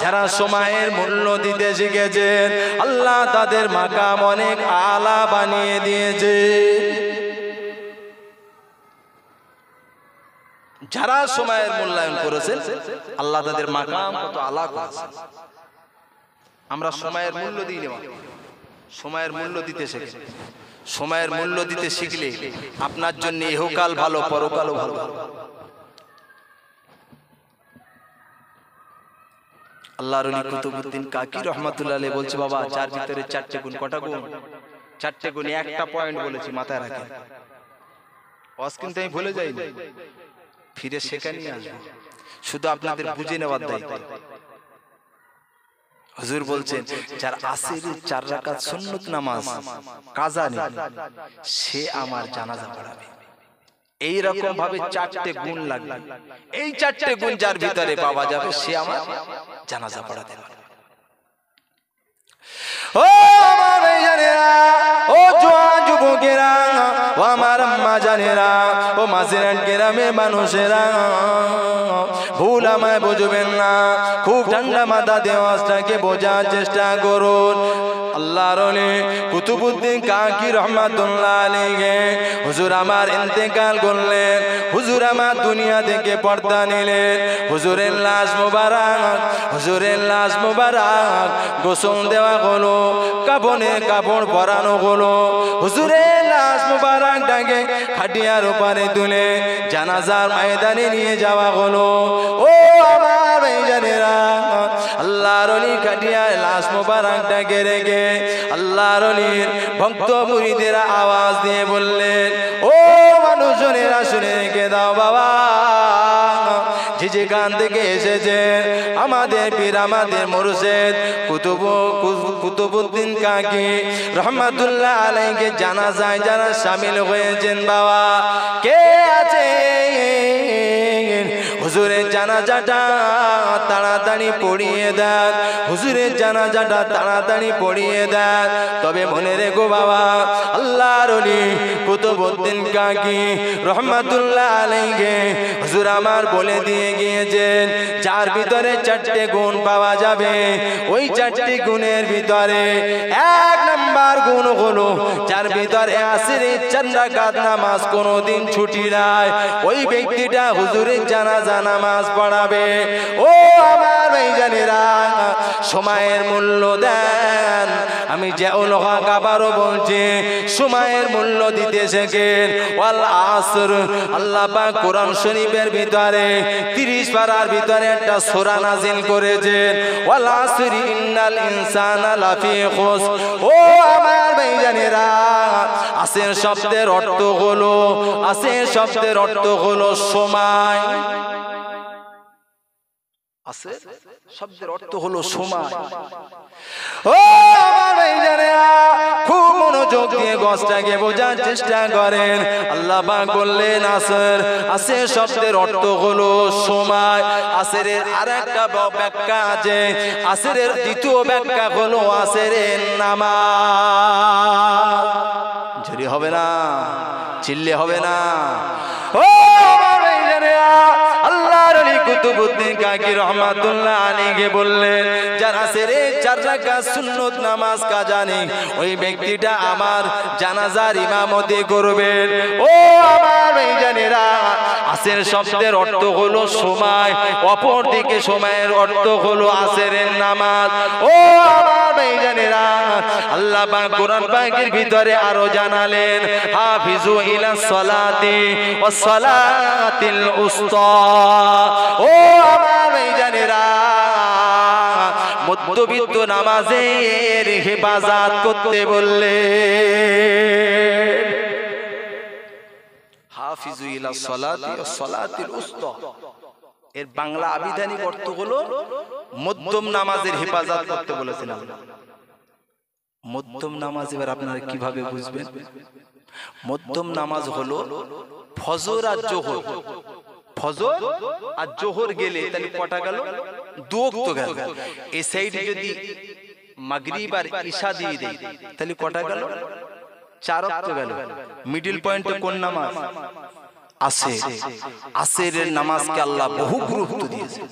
যারা সময়ের মূল্য দিতে শিখেছেন, আল্লাহ তাদের মাকাম অনেক আলা বানিয়ে দিয়েছে। যারা সময়ের মূল্যায়ন করেছেন, আল্লাহ তাদের মাকাম কত আলা করেছেন। আমরা সময়ের মূল্য দিই না, সময়ের মূল্য দিতে শিখি। সময়ের মূল্য দিতে শিখলে আপনার জন্য ইহকাল ভালো, পরকালও ভালো। আল্লাহর ওলি কুতুবউদ্দিন কাকি রহমাতুল্লাহ আলাইহি বলছে, বাবা 4 ভিতরে 4টে গুণ। কটা গুণ? 4টে গুণ। একটা পয়েন্ট বলেছি, মাথায় রাখেন। ওয়াজ কিন্তু আমি ভুলে যাইনি, ফিরে শেখানি আসবো, শুধু আপনাদের বুঝে নেওয়ার দায়িত্ব। হুজুর বলছেন, যার আসরের 4 রাকাত সুন্নত নামাজ কাজা নেই, সে আমার জানাজা পড়াবে। এই রকম ভাবে 4টে গুণ লাগবে। এই 4টে গুণ যার ভিতরে পাওয়া যাবে, সে আমার জানাজা পড়াতে পারবে। ও আমার ভাইজানেরা, ও জোয়ান যুবকেরা, ও আমার আম্মা জানেরা, ও মাঝিরাট গ্রামের মানুষেরা, ভুল আমায় বুঝবেন না, খুব ঠান্ডা মাথা দেওয়াজটাকে বোঝার চেষ্টা করুন। আল্লাহর ওলি কুতুবউদ্দিন কাকি রহমাতুল্লাহ আলাইহি হুজুর আমার ইন্তেকাল করলেন। হুজুর আমার দুনিয়া থেকে পর্দা নিলেন। হুজুরের লাশ মুবারক গোসল দেওয়া হলো, কাফনে কাপড় পরানো হলো। হুজুরের লাশ মুবারকটাকে খাটিয়ার উপরে তুলে জানাজার ময়দানে নিয়ে যাওয়া হলো। ও আমার ভাইজানেরা, আল্লাহর ওলি খাটিয়ার লাশ মুবারকটাকে রেখে আল্লাহর ওলির ভক্ত মুরিদেরা আওয়াজ দিয়ে বললেন, ও মানুষজনেরা শুনে রেখে দাও বাবা, যে যেখান থেকে এসেছে আমাদের পীর, আমাদের মুর্শিদ কুতুবউদ্দিন কাকি রহমাতুল্লাহ আলাইহি জানাজায় যারা শামিল হয়েছেন বাবা, কে আছে হুজুরের জানাজাটা তাড়াতাড়ি পড়িয়ে দেন, হুজুরের জানাজাটা তাড়াতাড়ি পড়িয়ে দেন। তবে মনে রেখো বাবা, আল্লাহর ওলি কুতুবউদ্দিন কাকি রহমাতুল্লাহ আলাইহি হুজুর আমার বলে দিয়ে গিয়েছেন, যার ভিতরে 4টে গুণ পাওয়া যাবে, ওই 4টি গুণের ভিতরে 1 নাম্বার গুণ হলো যার ভিতরে আসরের 4 রাকাত নামাজ কোনোদিন ছুটি নাই, ওই ব্যক্তিটা হুজুরের জানাজা নামাজ পড়াবে। ও আমার ভাইজানেরা, সময়ের মূল্য দেন। আমি যে উলহা আবারও বলছি, সময়ের মূল্য দিতে শেখেন। ওয়াল আসর, আল্লাহ পাক কোরআন শরীফের ভিতরে 30 পারার ভিতরে একটা সূরা নাজিল করেছেন, ওয়াল আসরি ইন্নাল ইনসানা লাফি খুসর। ও আমার ভাইজানেরা, আসর শব্দের অর্থ হলো সময়। আসর শব্দের অর্থ হলো সময়। ও আমার ভাইজানেরা, খুব মনোযোগ দিয়ে গছটাকে বোঝার চেষ্টা করেন। আল্লাহ পাক বললেন আসর, আসর শব্দের অর্থ হলো সময়। আসরের আরেকটা ব্যাখ্যা আছে, আসরের দ্বিতীয় ব্যাখ্যা হলো আসরের নামাজ। ঝুরি হবে না, চিল্লে হবে না। ও আমার ভাইজানেরা, আল্লাহর ওলি কুতুবউদ্দিন কাকি রহমাতুল্লাহ আলাইহি বললেন, যারা আসরে 4 রাকাত সুন্নত নামাজ কাজা নেই, ওই ব্যক্তিটা আমার জানাজার ইমামতি করবেন। ও আমার ভাইজানেরা, আসর শব্দের অর্থ হলো সময়, অপর দিকে সময়ের অর্থ হলো আসরের নামাজ। ও আমার ভাইজানেরা, আল্লাহ পাক কোরআন পাকের ভিতরে আরো জানালেন, হাফিজু ইলাস সালাতি ওয়াস সালাতিল উসতা। ও আমার ভাইজানেরা, মধ্যবিত্ত নামাজের হেফাজত করতে বললেন। হাফিজু ইলাস সালাতি ওয়াস সালাতিল উসতা, এর বাংলা আবিধানিক অর্থ হলো মধ্যম নামাজের হেফাজত করতে বলেছেন আল্লাহ। মধ্যম নামাজ এবার আপনারা কিভাবে বুঝবেন? মধ্যম নামাজ হলো ফজর আর জোহর। ফজর আর জোহর গেলে তাহলে কটা গেল? 2 ওয়াক্ত গেল। এই সাইডে যদি মাগরিব আর ইশা দিয়ে দেই তাহলে কটা গেল? 4 ওয়াক্ত গেল। মিডল পয়েন্টে কোন নামাজ? আসর। আসরের নামাজকে আল্লাহ বহু গুরুত্ব দিয়েছে।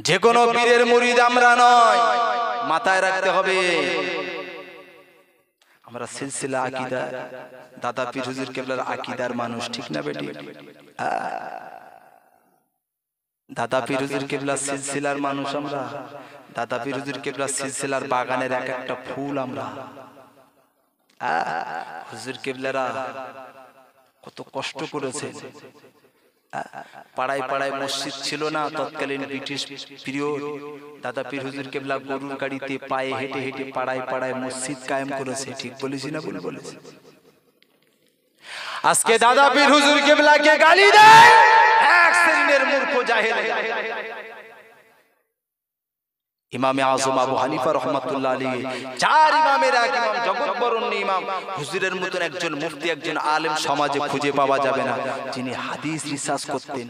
যে কোনো পীরের মুরিদ আমরা নয়, মাথায় রাখতে হবে। আমরা সিলসিলা আকীদা, দাদা পীর হুজুর কেবলার আকীদার মানুষ, ঠিক না বেটি? দাদা পীর হুজুর কেবলার সিলসিলার মানুষ আমরা। দাদা পীর হুজুর কেবলার সিলসিলার বাগানের এক একটা ফুল আমরা। হুজুর কেবলারা কত কষ্ট করেছে। পাড়ায় পাড়ায় মসজিদ ছিল না তৎকালীন ব্রিটিশ পিরিয়ড। দাদা পীর হুজুর কেবলা গরুর গাড়িতে পায়ে হেঁটে হেঁটে পাড়ায় পাড়ায় মসজিদ কায়েম করেছে, ঠিক বলেছি না? বলেছে। আজকে দাদা পীর হুজুর কেবলাকে গালি দেয় এক শ্রেণীর মূর্খ জাহেল। ইমামে আজম আবু হানিফা রহমাতুল্লাহ আলাইহি, চার ইমামের এক ইমাম, জগৎবরেণ্য ইমাম হুজুরের মতন একজন মুফতি, একজন আলেম সমাজে খুঁজে পাওয়া যাবে না যিনি হাদিস রিসার্চ করতেন।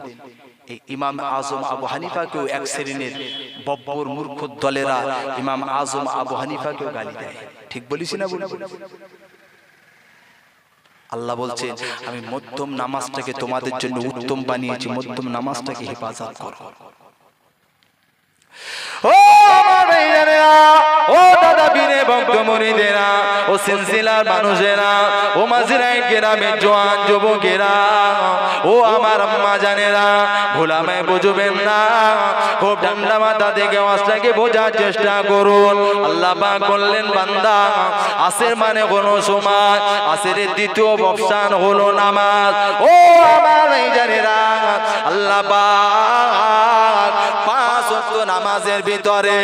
এই ইমাম আজম আবু হানিফাকেও এক শ্রেণীর বব্বর মূর্খ দলেরা ইমাম আজম আবু হানিফাকেও গালি দেয়, ঠিক বলিস না? আল্লাহ বলছেন আমি মধ্যম নামাজটাকে তোমাদের জন্য উত্তম বানিয়েছি, মধ্যম নামাজটাকে হেফাজত করো। ও আমার ভাইয়েরা, ও দাদা বীরে ভক্তমণিদেরা, ও সিলসিলার মানুষেরা, ও মাঝরাই গ্রামের জওয়ান যুবকেরা, ও আমার আম্মা জানেরা, ভোলামায় বুঝবেন না, খুব ঠান্ডা মাথা থেকে ওয়াজটাকে বোঝার চেষ্টা করুন। আল্লাহ পাক বললেন বান্দা আসের মানে কোনো সময়, আসরের দ্বিতীয় অবস্থান হলো নামাজ। ও আমার ভাইজানেরা, আল্লাহ পাক পাঁচ ওয়াক্ত নামাজের ভিতরে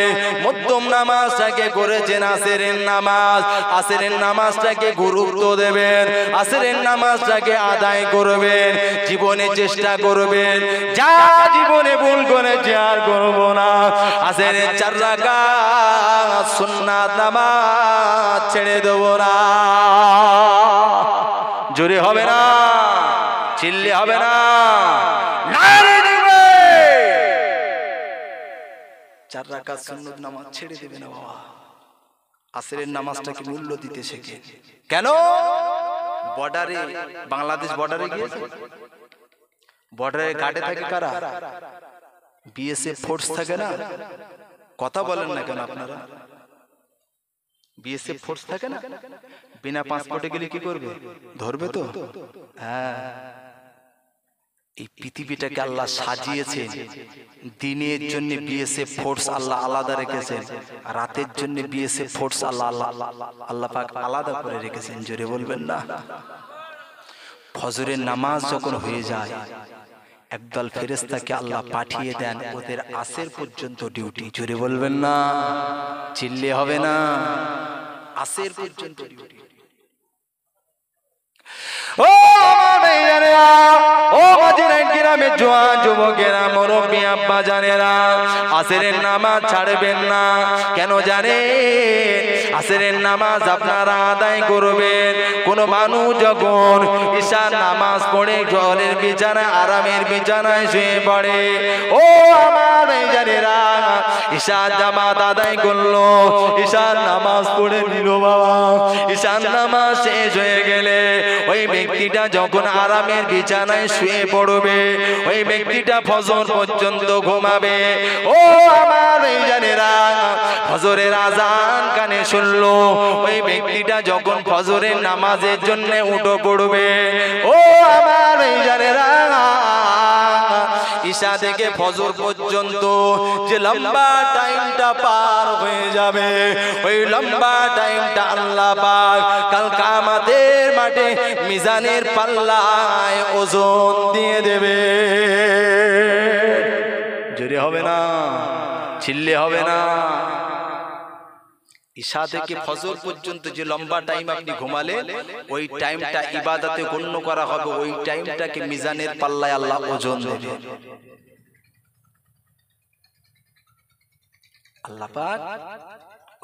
মধ্যম নামাজটাকে করেছেন আসরের নামাজ। আসরের নামাজটাকে গুরুত্ব দেবেন, আসরের নামাজটাকে আদায় করবেন, জীবনে চেষ্টা করবেন, যা জীবনে ভুল করেছে আর করব না। আসরের 4 রাকাত সুন্নাত নামাজ ছেড়ে দেব না। জোরে হবে না, চিল্লে হবে না, নারে দিবে। 4 রাকাত সুন্নাত নামাজ ছেড়ে দেবে না বাবা। আসরের নামাজটাকে মূল্য দিতে শেখে। কেন? বর্ডারে, বাংলাদেশ বর্ডারে গিয়েছে, বর্ডারে গার্ডে থাকে কারা? বিএসএফ ফোর্স থাকে না? কথা বলেন না কেন আপনারা? বিএসএফ ফোর্স থাকে না? বিনা পাসপোর্টে গেলে কি করবে? ধরবে তো? হ্যাঁ, এই পৃথিবীটাকে আল্লাহ সাজিয়েছেন দিনের জন্য বিএসএফ ফোর্স আল্লাহ আলাদা রেখেছেন, রাতের জন্য বিএসএফ ফোর্স আল্লাহ পাক আলাদা করে রেখেছেন। জোরে বলবেন না? ফজরের নামাজ যখন হয়ে যায় একদল ফেরেশতাকে আল্লাহ পাঠিয়ে দেন ওদের আসর পর্যন্ত ডিউটি। জোরে বলবেন না, চিল্লে হবে না, আসর পর্যন্ত ডিউটি। ও ভাইয়েরা, ও মাঝরাইন গ্রামের জওয়ান যুবকেরা, মুরব্বি আব্বা জানেরা, আসরের নামাজ ছাড়বেন না। কেন জানেন? আসরের নামাজ আপনারা আদায় করবেন। কোন মানুষ যখন ঈশার নামাজ পড়ে ঘরের বিছানায়, আরামের বিছানায় শুয়ে পড়ে, ও আমার ভাইজানেরা, ঈশার জামাত আদায় করলো, ঈশার নামাজ পড়ে নিল বাবা। ঈশার নামাজ শেষ হয়ে গেলে ওই ব্যক্তিটা যখন আরামের বিছানায় শুয়ে পড়বে, ওই ব্যক্তিটা ফজর পর্যন্ত ঘুমাবে। ও আমার ভাইজানেরা, ফজরের আজান কানে শুনলো, ওই ব্যক্তিটা যখন ফজরের নামাজের জন্য উঠে পড়বে, ও আমার ভাইজানেরা, ঈশা থেকে ফজর পর্যন্ত যে লম্বা টাইমটা পার হয়ে যাবে, ওই লম্বা টাইমটা আল্লাহ পাক কাল কিয়ামতের মাঠে মিজানের পাল্লায় ওজন দিয়ে দেবে। জোরে হবে না, চিল্লে হবে না। ঈশা থেকে ফজর পর্যন্ত যে লম্বা টাইম আপনি ঘুমালেন, ওই টাইমটা ইবাদতে গণ্য করা হবে, ওই টাইমটাকে মিজানের পাল্লায় আল্লাহ ওজন দেবে। আল্লাহ পাক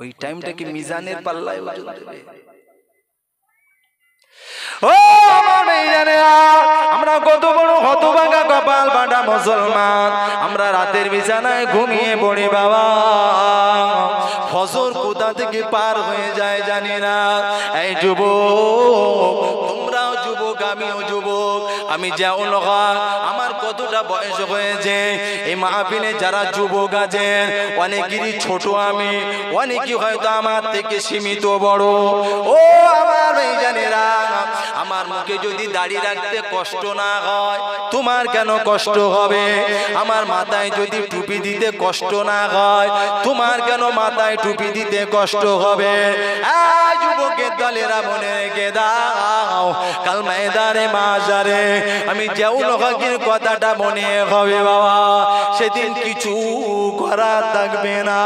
ওই টাইমটাকে মিজানের পাল্লায় ওজন দেবে। ও আমার ভাইজানেরা, আমরা কত বড় হতভাগা কপাল বাঁধা মুসলমান, আমরা রাতের বিছানায় ঘুমিয়ে পড়ি বাবা, ফজর কোথা থেকে পার হয়ে যায় জানি না। এই যুবক, তোমরাও যুবক, আমিও যুবক, আমি যেমন আমার কতটা বয়স হয়েছে, এই মাহফিলে যারা যুবক আছেন অনেকেরই ছোট আমি, অনেকে হয়তো আমার থেকে সীমিত বড়। ও আমার ভাইজানেরা, আমার মুখে যদি দাড়ি রাখতে কষ্ট না হয়, তোমার কেন কষ্ট হবে? আমার মাথায় যদি টুপি দিতে কষ্ট না হয়, তোমার কেন মাথায় টুপি দিতে কষ্ট হবে? যুবকের দলেরা মনে রেখে দাও, কাল ময়দানে মাশারে আমি যেউল হকের কথাটা মনে হবে বাবা, সেদিন কিছু করা থাকবে না।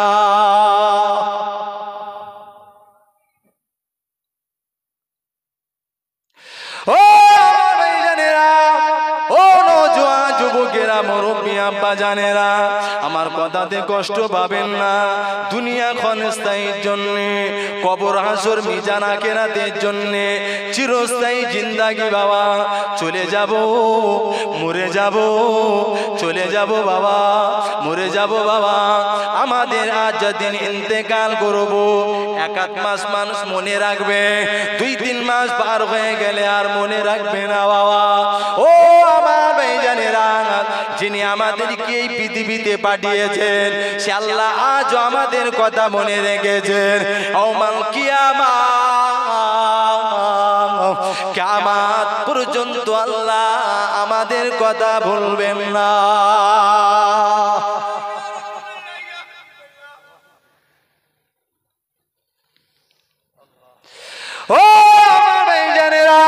ও ভাইজানেরা, ও নওজোয়ান যুবকেরা, ভাইয়েরা, মুরব্বী আব্বা জানেরা, আমার কথাতে কষ্ট পাবেন না। দুনিয়া ক্ষণস্থায়ীর জন্যে, কবর হাসর মিজান আখিরাতের জন্যে, চিরস্থায়ী জিন্দাগি বাবা। চলে যাব, মরে যাব, চলে যাব বাবা, মরে যাব বাবা। আমাদের আজ যেদিন ইন্তেকাল করব, 1-1 মাস মানুষ মনে রাখবে, 2-3 মাস পার হয়ে গেলে আর মনে রাখবে না বাবা। ও আমার ভাইজানেরা, যিনি আমাদেরকে এই পৃথিবীতে পাঠিয়েছেন, সে আল্লাহ আজও আমাদের কথা মনে রেখেছেন। ওমাল কিয়ামত পর্যন্ত আল্লাহ আমাদের কথা ভুলবেন না। ও আমার ভাইজানেরা,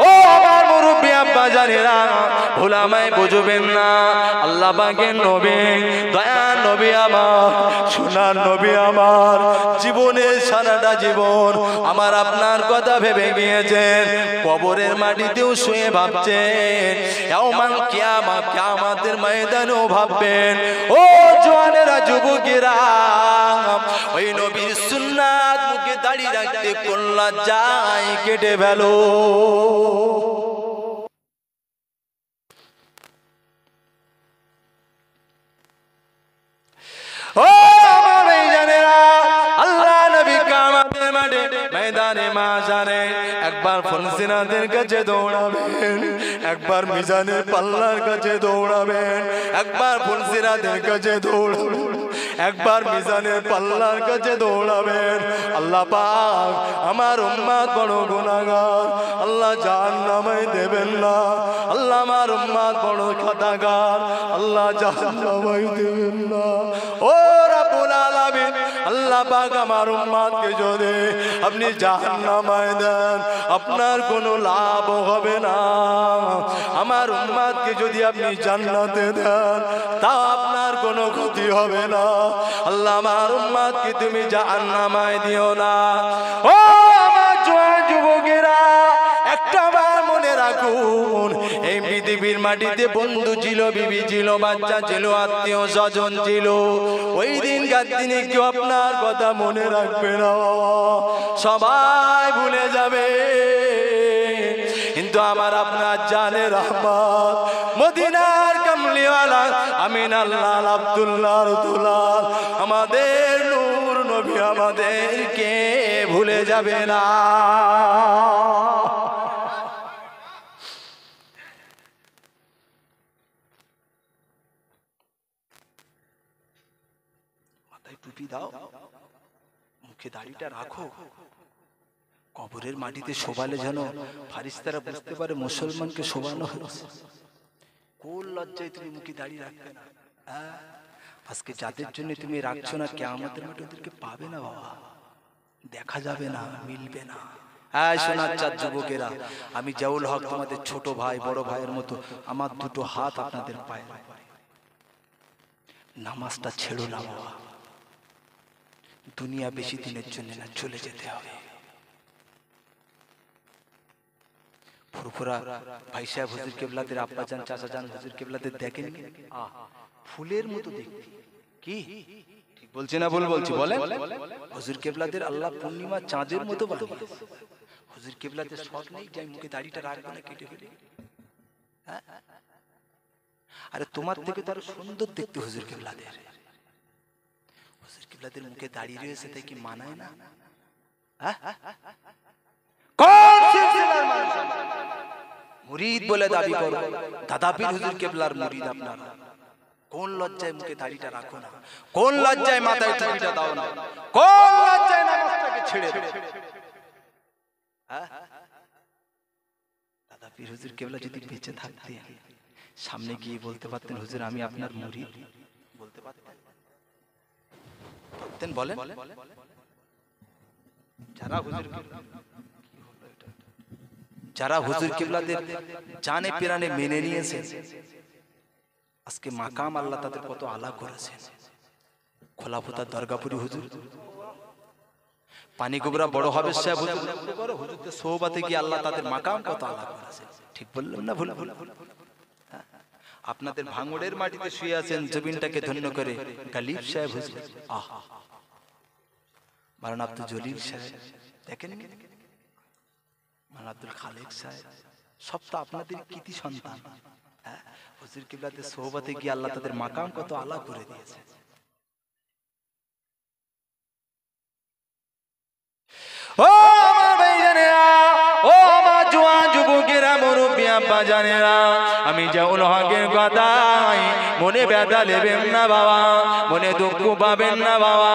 ও আমার মুরব্বী আব্বা জানেরা, ভোলামায় বুঝবেন না। আল্লাহ পাকের নবী, দয়ার নবী আমার, সোনার নবী আমার, জীবনের সারাটা জীবন আমার আপনার কথা ভেবে গিয়েছেন। কবরের মাটিতেও শুয়ে ভাবছেন, ইয়াউমাল কিয়ামত, কিয়ামতের ময়দানেও ভাববেন। ও জওয়ানেরা, যুবকেরা, ওই নবীর সুন্নাত মুখে দাড়ি রাখতে কোন লজ্জায় কেটে ফেলো। ও আমার ভাইজানেরা, আল্লাহ নবী কিয়ামতের মাঠে ময়দানে মাশারে একবার ফলসিনাদের কাছে দৌড়াবেন, একবার মিজানের পাল্লার কাছে দৌড়াবেন, একবার ফলসিনাদের কাছে দৌড়াবেন, একবার মিজানের পাল্লার কাছে দৌড়াবেন। আল্লাহ পাক আমার উম্মত বড় গুনাহগার, আল্লাহ জাহান্নামে দেবেন না। আল্লাহ আমার উম্মত বড় খাতাগার, আল্লাহ জাহান্নামে দেবেন না। ও রব্বুল আলামিন, আল্লাহ পাক আমার উম্মতকে যদি আপনি জাহান্নামে দেন, আপনার কোনো লাভ হবে না। আমার উম্মতকে যদি আপনি জান্নাতে দেন, তা আপনার কোনো ক্ষতি হবে না। আল্লাহ আমার উম্মতকে তুমি জাহান্নামে দিও না। ও আমার জোয়ান যুবকেরা, একটা বার মনে রাখুন, এই পৃথিবীর মাটিতে বন্ধু ছিল, বিবি ছিল, বাচ্চা ছিল, আত্মীয় স্বজন ছিল। ওই দিনকার দিনে কেউ আপনার কথা মনে রাখবে না, সবাই ভুলে যাবে। কিন্তু আমার আপনার জানের রহমত, মদিনার কামলিওয়ালা আমিন আল্লাহ আব্দুল্লাহ রতুল্লাহ, আমাদের নূর নবী আমাদেরকে ভুলে যাবে না। মাথায় টুপি দাও, মুখে দাড়িটা রাখো। কবরের মাটিতে শোবালে যেন ফারিস্তারা বুঝতে পারে মুসলমানকে শোবানো হয়েছে। কোন লজ্জায় তুমি মুখে দাড়ি রাখবে না? আজকে যাদের জন্য তুমি রাখছো না, কিয়ামতের মাঠে ওদেরকে পাবে না বাবা, দেখা যাবে না, মিলবে না। হ্যাঁ সোনার চাঁদ যুবকেরা, আমি জাউল হক তোমাদের ছোট ভাই, বড় ভাইয়ের মতো আমার দুটো হাত আপনাদের পায়ে। নামাজটা ছেড়ো না বাবা, দুনিয়া বেশি দিনের জন্য না, চলে যেতে হবে। ফুরফুরা ভাই সাহেব হুজুর কেবলাদের আব্বা জান, চাচা জান হুজুর কেবলাদের দেখেন, ফুলের মতো দেখতে। কি ঠিক বলছি না ভুল বলছি বলেন? হুজুর কেবলাদের আল্লাহ পূর্ণিমা চাঁদের মতো বানিয়েছে। হুজুর কেবলাদের শখ নেই যে মুখে দাড়িটা রাখবে না, কেটে ফেলে। আরে তোমার থেকে তো আরো সুন্দর দেখতে হুজুর কেবলাদের। হুজুর কেবলাদের মুখে দাড়ি রয়েছে, তাই কি মানায় না? কোন সিলসিলার মানুষ মুরিদ বলে দাবি করো? দাদা পীর হুজুর কেবলার মুরিদ আপনারা। কোন লজ্জায় মুখে দাড়িটা রাখো না? কোন লজ্জায় মাথায় টুপিটা দাও না? কোন লজ্জায় নামাজটাকে ছেড়ে দাও? দাদা পীর হুজুর কেবলা যদি বেঁচে থাকতেন, সামনে গিয়ে বলতে পারতেন হুজুর আমি আপনার মুরিদ, বলতে পারতেন? বলেন। যারা হুজুর কেবলাদের জানে প্রাণে মেনে নিয়েছে, আজকে মাকাম আল্লাহ তাদের কত আলা করেছেন। খোলাফোতার দরগাপুরি হুজুর, পানিগোবরা বড় হবে সাহেব হুজুরদের সোহবাতে গিয়ে আল্লাহ তাদের মাকাম কত আলা করেছে। ঠিক বললাম না ভুল? আপনাদের ভাঙড়ের মাটিতে শুয়ে আছেন, জমিনটাকে ধন্য করে গালিব সাহেব হুজুর, আহ মাওলানা আব্দুল জলিল সাহেব, দেখেন মাওলানা আব্দুল খালেক সাহেব, সব তো আপনাদের কৃতি সন্তান। হুজুর কিবলাদের সোহবতে গিয়ে আল্লাহ তাদের মাকাম কত আলা করে দিয়েছে। ও আমার ভাইজানেরা, ও আমার জোয়ান যুবকেরা, মুরব্বি আব্বা জানেরা, আমি যেমন হকের কথাই মনে ব্যথা নেবেন না বাবা, মনে দুঃখ পাবেন না বাবা।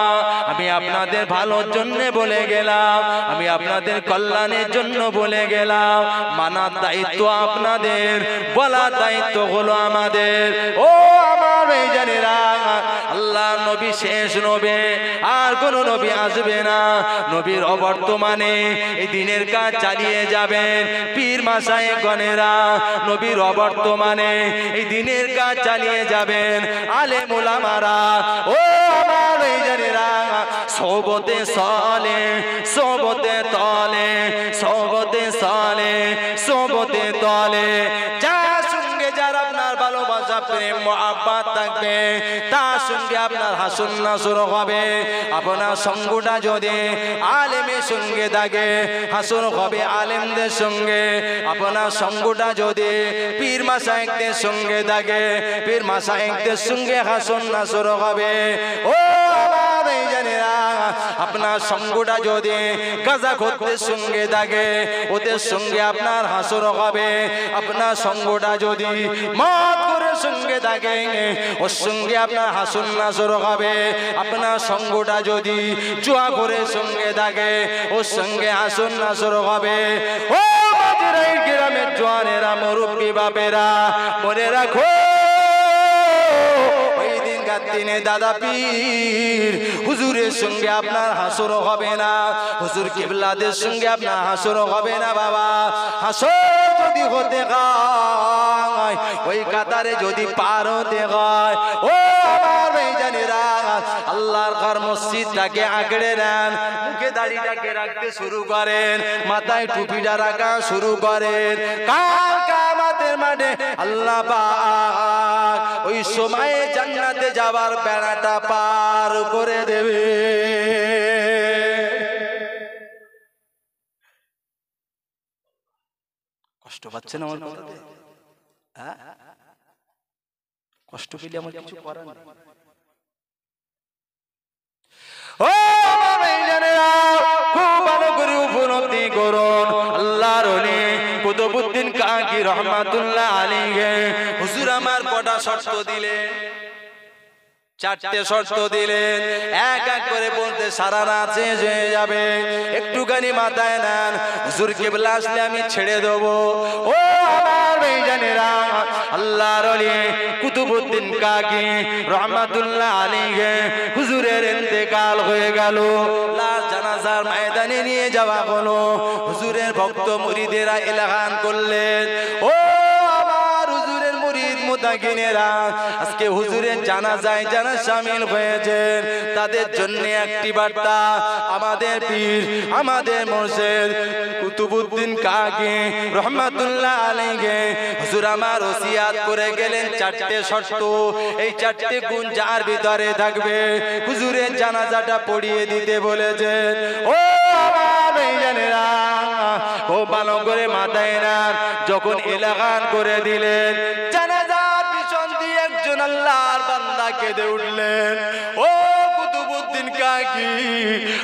আমি আপনাদের ভালোর জন্য বলে গেলাম, আমি আপনাদের কল্যাণের জন্য বলে গেলাম। মানার দায়িত্ব আপনাদের, বলার দায়িত্ব হলো আমাদের। ও আমার ভাইজানেরা, আল্লাহ নবী শেষ নবী, আর কোন নবী আসবে না। নবীর অবর্তমানে এই দিনের কাজ চালিয়ে যাবেন পীর মাশায়েখ গণেরা, নবীর অবর্তমানে এই দিনের কাজ চালিয়ে যাবেন আলেম উলামারা। ও আমার ভাইজানেরা, সোহবতে সালে, সোহবতে তলে, সোহবতে সালে, সোহবতে তলে, যার সঙ্গে যার আপনার ভালোবাসা প্রেম মহব্বত থাকবে, তার সঙ্গে আপনার হাসন নাসর হবে। আপনার সঙ্গটা যদি আলেমের সঙ্গে থাকে, হাসন হবে আলেমদের সঙ্গে। আপনার সঙ্গটা যদি পীর মাশায়েখদের সঙ্গে থাকে, পীর মাশায়েখদের সঙ্গে হাসন নাসর হবে। ও আমার ভাইজানেরা, আপনার সঙ্গটা যদি গাজাখোরদের সঙ্গে থাকে, ওদের সঙ্গে আপনার হাসর হবে। আপনার সঙ্গটা যদি মদখোরের সঙ্গে থাকে, ওর সঙ্গে আপনার হাসন নাসর হবে। আপনার সঙ্গটা যদি জুয়াখোরের সঙ্গে থাকে, ওর সঙ্গে হাসন নাসর হবে। ও মাঝরাই গ্রামের জওয়ানেরা, মুরব্বি বাপেরা, মনে রাখো ওই দিনকার দিনে দাদা পীর হুজুরের সঙ্গে আপনার হাসর হবে না, হুজুর কিবলাদের সঙ্গে আপনার হাসর হবে না বাবা। হাসর যদি হতে হয়, ওই কাতারে যদি পার হতে হয়, ও আমার ভাইজানেরা, আল্লাহর ঘর মসজিদটাকে আঁকড়ে নেন, মুখে দাড়িটাকে রাখতে শুরু করেন, মাথায় টুপিটা রাখা শুরু করেন। কাল কিয়ামতের মাঠে আল্লাহ পাক ওই সময়ে জান্নাতে যাবার বেড়াটা পার করে দেবে। কষ্ট পাচ্ছেন আমার কথাতে? হ্যাঁ, কষ্ট পেলে আমার কিছু করার নেই। ও ভাইজানেরা, খুব ভালো করে উপলব্ধি করুন। আল্লাহর ওলি কুতুবউদ্দিন কাকি রহমাতুল্লাহ আলাইহি হুজুর আমার কটা শর্ত দিলেন, চারটে শর্ত দিলেন। এক এক করে বলতে সারা রাত শেষ হয়ে যাবে, একটুখানি মাথায় নেন। হুজুর কিবলা আসলে আমি ছেড়ে দেবো। ও আমার ভাইজানেরা, আল্লাহর ওলি কুতুবউদ্দিন কাকি রহমাতুল্লাহ আলাইহি হুজুরের ইন্তেকাল হয়ে গেল। লাশ জানাজার ময়দানে নিয়ে যাওয়া হলো। হুজুরের ভক্ত মুরিদেরা এলাহান করলেন, ও আমার হুজুরের মুরিদ মুতাকিনেরা, আজকে হুজুরের জানাজায় যারা শামিল হয়েছেন তাদের জন্য একটি বার্তা। আমাদের পীর, আমাদের মুর্শিদ কুতুবউদ্দিন কাকি রহমাতুল্লাহ আলাইহি হুজুর আমার ওসিয়াত করে গেলেন চারটে শর্ত। এই চারটে গুণ যার ভিতরে থাকবে হুজুরের জানাজাটা পড়িয়ে দিতে বলেছেন। ও আমার ভাইজানেরা, খুব ভালো করে মাথায় নেন। যখন এলাকান করে দিলেন, জানাজার পিছন দিয়ে একজন আল্লাহর বান্দা কেঁদে উঠলেন। ও কুতুবউদ্দিন কাকি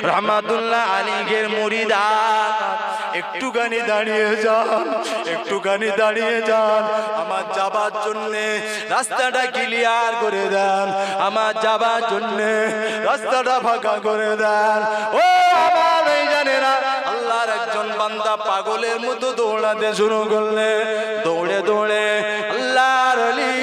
রহমাতুল্লাহ আলাইহির মুরিদা, একটুখানি দাঁড়িয়ে যান, একটুখানি দাঁড়িয়ে যান, আমার যাবার জন্যে রাস্তাটা ক্লিয়ার করে দেন, আমার যাবার জন্যে রাস্তাটা ফাঁকা করে দেন। ও আমার ভাইজানেরা, আল্লাহর একজন বান্দা পাগলের মতো দৌড়াতে শুরু করলে, দৌড়ে দৌড়ে আল্লাহর ওলি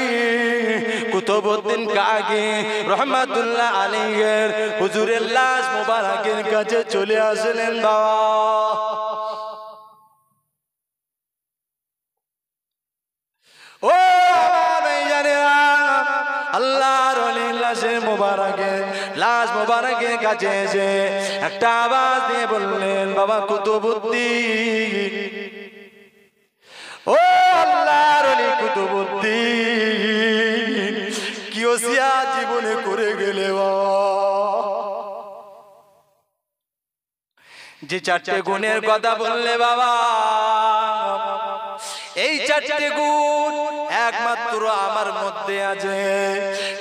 কুতুবউদ্দিন কাকি রহমাতুল্লাহ আলাইহির হুজুরের লাশ মোবারকের কাছে চলে আসলেন। বাবা, ও ভাইজানেরা, আল্লাহর ওলির লাশের মোবারকের, লাশ মোবারকের কাছে এসে একটা আওয়াজ দিয়ে বললেন, বাবা কুতুবউদ্দিন, ও আল্লাহর ওলি কুতুবউদ্দিন, গেলে যে চারটে গুণের কথা বললে বাবা, এই চারটে গুণ একমাত্র আমার মধ্যে আছে,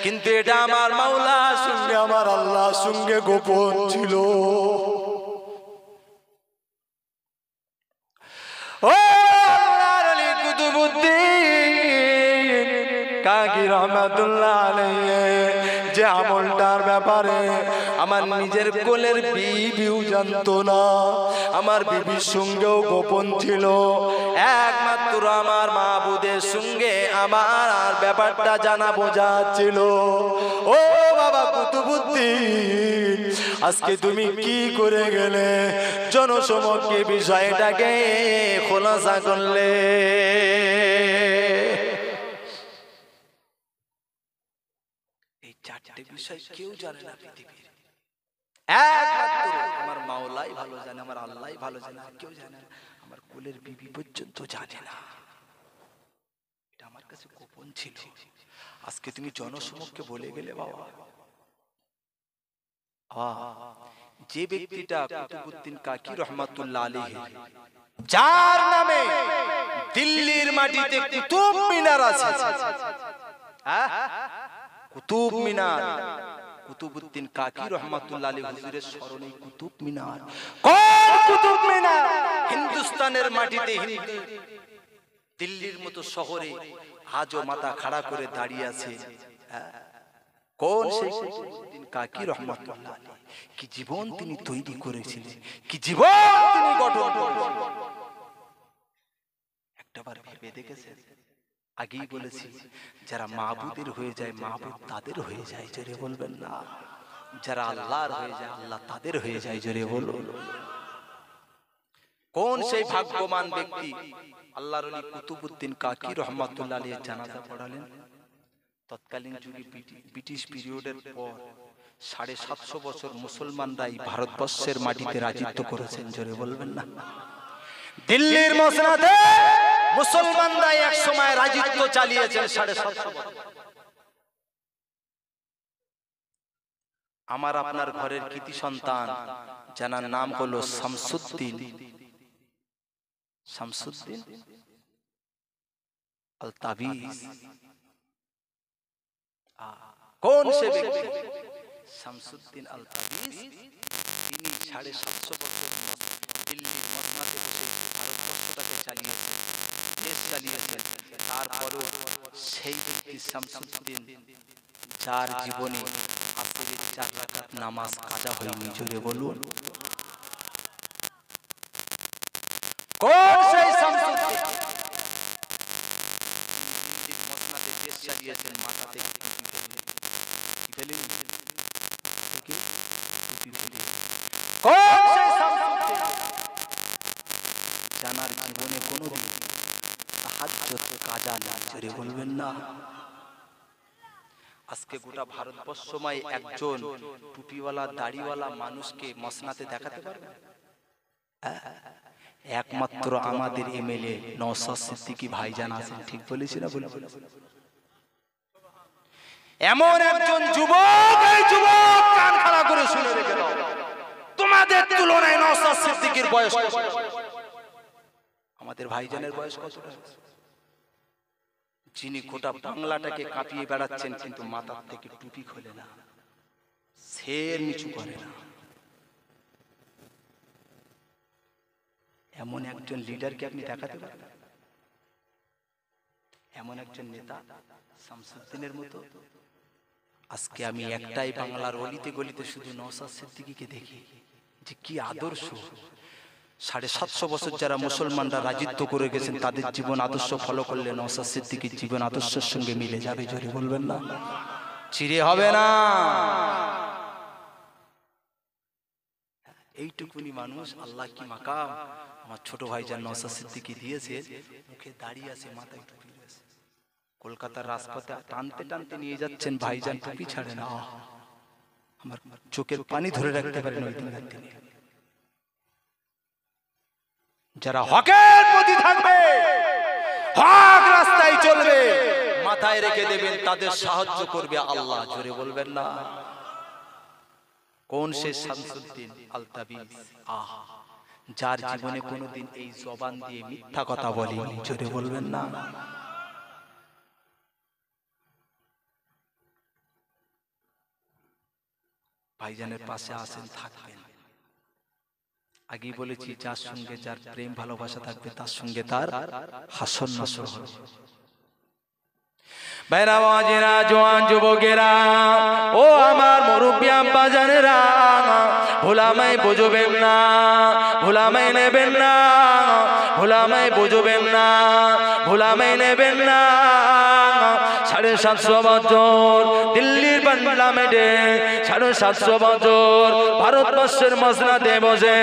কিন্তু এটা আমার মাওলার সঙ্গে আমার আল্লাহর সঙ্গে গোপন ছিল। ও আলী কুতুবউদ্দিন কাকি রহমাতুল্লাহ আলাইহি, যে আমলটার ব্যাপারে আমার নিজের কোলের বিবিও জানতো না, আমার বিবির সঙ্গেও গোপন ছিল, একমাত্র আমার মাবুদের সঙ্গে আমার আর ব্যাপারটা জানা বোঝা ছিল। ও বাবা কুতুবউদ্দিন, আজকে তুমি কি করে গেলে জনসমক্ষে বিষয়টাকে খোলাসা করলে? এই চারটে বিষয় কেউ জানে না পৃথিবীর, একমাত্র আমার মাওলাই ভালো জানে, আমার আল্লাহই ভালো জানে, আর কেউ জানে না, আমার কোলের বিবি পর্যন্ত জানে না। এটা আমার কাছে গোপন ছিল, আজকে তুমি জনসমক্ষে বলে গেলে বাবা। যে ব্যক্তিটা কুতুবউদ্দিন কাকি রহমাতুল্লাহ আলাইহি, যার নামে দিল্লির মাটিতে কুতুব মিনার আছে, কুতুব মিনার, কুতুবউদ্দিন কাকি রহমাতুল্লাহ আলাইহি হুজুরের স্মরণে কুতুব মিনার। কোন কুতুব মিনার? হিন্দুস্তানের মাটিতে, দিল্লির মতো শহরে আজও মাথা খাড়া করে দাঁড়িয়ে আছে। কোন সেই কুতুবউদ্দিন কাকি রহমাতুল্লাহ আলাইহি? কি জীবন তিনি তৈরি করেছিলেন, কি জীবন তিনি গঠন করেছিলেন, একটাবার ভেবে দেখেছেন? আগেই বলেছি, যারা মাবুদের হয়ে যায় মাবুদ তাদের হয়ে যায়, জোরে বলবেন না? যারা আল্লাহর হয়ে যায় আল্লাহ তাদের হয়ে যায়, জোরে বলুন। কোন সেই ভাগ্যবান ব্যক্তি আল্লাহর ওলি কুতুবউদ্দিন কাকি রহমাতুল্লাহ আলাইহি জানাজা পড়ালেন? তৎকালীন যুগে ব্রিটিশ পিরিয়ডের পর 750 বছর মুসলমানরা এই ভারতবর্ষের মাটিতে রাজত্ব করেছেন, জোরে বলবেন না? দিল্লির মসনদে মুসলমানরা এক সময় রাজত্ব চালিয়েছেন 750 বছর। আমার আপনার ঘরের কৃতি সন্তান যার নাম হলো শামসুদ্দিন, শামসুদ্দিন আল তাবিজ। কোন সে ব্যক্তি? শামসুদ্দিন আল তাবিজ। তিনি 750 বছর দিল্লির মসনদে ভারতবর্ষটাকে চালিয়েছেন, দেশ চালিয়েছেন। তারপরেও সেই ব্যক্তি শামসুদ্দিন, যার জীবনে আসরের 4 রাকাত নামাজ কাজা হয়নি, জোরে বলুন। কোন সেই শামসুদ্দিন? দিল্লির মসনদে দেশ চালিয়েছেন, মাথাতে টুপি ফেলে, কি ফেলে? টুপি ফেলে। কোন সেই শামসুদ্দিন? জানার জীবনে কোনোদিন তাহাজ্জুদ কাজা না, জোরে বলবেন না? আজকে গোটা ভারতবর্ষময় একজন টুপিওয়ালা দাড়িওয়ালা মানুষকে মসনদে দেখাতে পারবে? একমাত্র আমাদের এমএলএ নওশাদ সিদ্দিকী ভাইজান আছেন, ঠিক বলেছি না? এমন একজন যুবক, এই যুবক কান খাড়া করে শুনে রেখে দাও, তোমাদের তুলনায় নওশাদ সিদ্দিকীর বয়স কত? আমাদের ভাইজানের বয়স কতটা? যিনি গোটা বাংলাটাকে কাঁপিয়ে বেড়াচ্ছেন, কিন্তু মাথার থেকে টুপি খোলে না, সের নিচু করে না। এমন একজন লিডারকে আপনি দেখাতে পারেন? এমন একজন নেতা শামসুদ্দিনের মতো? আজকে আমি একটাই বাংলার অলিতে গলিতে শুধু নওশাদ সিদ্দিকীকে দেখি, যে কি আদর্শ। 750 বছর যারা মুসলমানরা রাজত্ব করে গেছেন, তাদের জীবন আদর্শ ফলো করলে নওশাদ সিদ্দিকীর জীবন আদর্শের সঙ্গে মিলে যাবে, জোরে বলবেন না? চিড়ে হবে না। এইটুকুনি মানুষ, আল্লাহ কি মাকাম আমার ছোট ভাইজান নওশাদ সিদ্দিকী দিয়েছে। মুখে দাঁড়িয়ে আছে, মাথায় টুপি রয়েছে। কলকাতার রাজপথে টানতে টানতে নিয়ে যাচ্ছেন, ভাইজান টুপি ছাড়ে না। আমার চোখের পানি ধরে রাখতে পারেন ওই দিনের দিনে। যারা হকের প্রতি থাকবে, হক রাস্তায় চলবে, মাথায় রেখে দেবেন, তাদের সাহায্য করবে আল্লাহ, জোরে বলবেন না? কোন সে শামসুদ্দিন আল তাবিজ, আহ যার জীবনে কোনোদিন এই জবান দিয়ে মিথ্যা কথা বলেনি, জোরে বলবেন না। ভাইজানের পাশে আসেন, থাকবেন। আগেই বলেছি, যার সঙ্গে যার প্রেম ভালোবাসা থাকবে তার সঙ্গে তার হাসর নাসর হবে। ভাইরা বাজেরা, জওয়ান যুবকেরা, ও আমার মুরব্বি আব্বা জানেরা, ভোলামাই বুঝবেন না, ভোলামাই নেবেন না, ভোলামাই বুঝবেন না, ভোলামাই নেবেন না। 750 বছর দিল্লির পার্লামেন্টে, 750 বছর ভারতবর্ষের মসনাদে বসে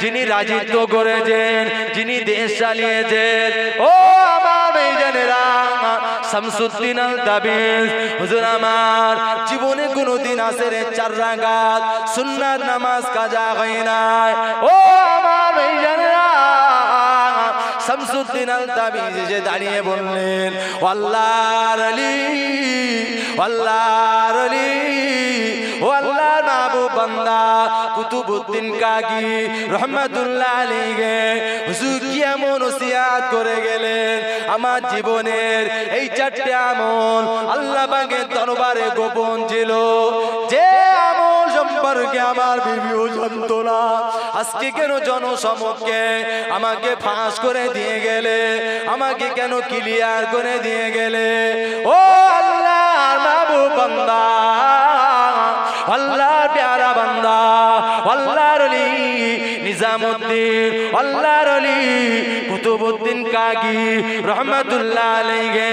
যিনি রাজত্ব করেছেন, যিনি দেশ চালিয়েছেন, ও আমার ভাইজানেরা, শামসুদ্দিন আল তাবিজ হুজুর আমার জীবনে কোনোদিন আসরের 4 রাকাত সুন্নাত নামাজ কাজা হয় নাই। ও আমার ভাইজানেরা, শামসুদ্দিন আল তাবিজ এসে দাঁড়িয়ে বললেন, আল্লাহর আলী, আল্লাহর আলী, ও আল্লাহর মাহবুব বান্দা কুতুবউদ্দিন কাকি রহমাতুল্লাহ আলাইহি হুজুর কি এমন ওসিয়াত করে গেলেন, আমার জীবনের এই 4টে আমল আল্লাহ পাকের দরবারে গোপন ছিল, যে আমল সম্পর্কে আমার বিবিও জানতো না, আজকে কেন জনসমক্ষে আমাকে ফাঁস করে দিয়ে গেলে, আমাকে কেন ক্লিয়ার করে দিয়ে গেলে। ও আল্লাহর মাহবুব বান্দা, আল্লাহর প্যারা বান্দা, আল্লাহর আলী নিজামউদ্দিন, আল্লাহর আলী কুতুবউদ্দিন কাকি রহমাতুল্লাহ আলাইহি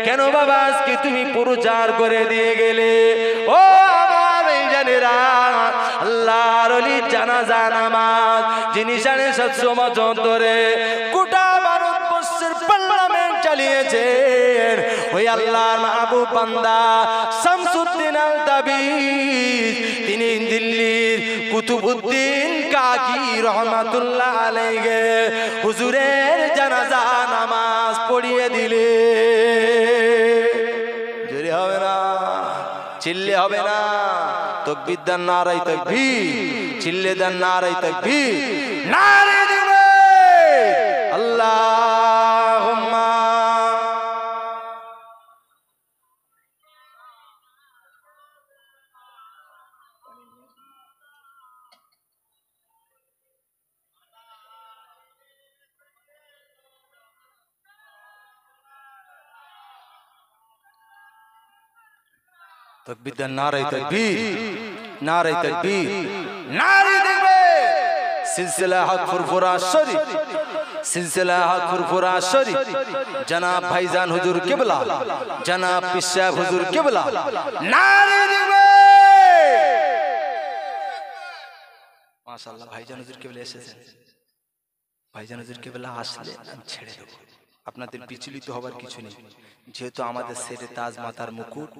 কেন বাবা আজকে তুমি প্রচার করে দিয়ে গেলে। ও আমার জানেরা, আল্লাহর আলী জানাজা নামাজ যিনি 750 বছর ধরে গোটা ভারতবর্ষের পার্লামেন্ট চালিয়েছেন, ওই আল্লাহর মাহবুব বান্দা শামসুদ্দিন আল তাবিজ তিনি দিল্লির কুতুবউদ্দিন কাকি রহমাতুল্লাহ আলাইহি হুজুরের জানাজা নামাজ পড়িয়ে দিলে। জোরে হবে না, চিল্লে হবে না, তাকবীর দেন, নারায়ে তাকবীর, চিল্লে দেন নারায়ে তাকবীর, নারে দিবে আল্লাহুম্মা। তাকবীর দেন, নারায়ে তাকবীর, নারায়ে তাকবীর, নারে দেখবে। সিলসিলা হক ফুরফুরা শরীফ, সিলসিলা হক ফুরফুরা শরীফ জনাব ভাইজান হুজুর কিবলা, জনাব পীর সাহেব হুজুর কিবলা, নারে দেখবে। মাশাআল্লাহ, ভাইজান হুজুর কিবলা এসেছেন। ভাইজান হুজুর কিবলা আসলে আমি ছেড়ে দেব, আপনাদের বিচলিত হবার কিছু নেই, যেহেতু আমাদের সেরে তাজ মাতার মুকুট,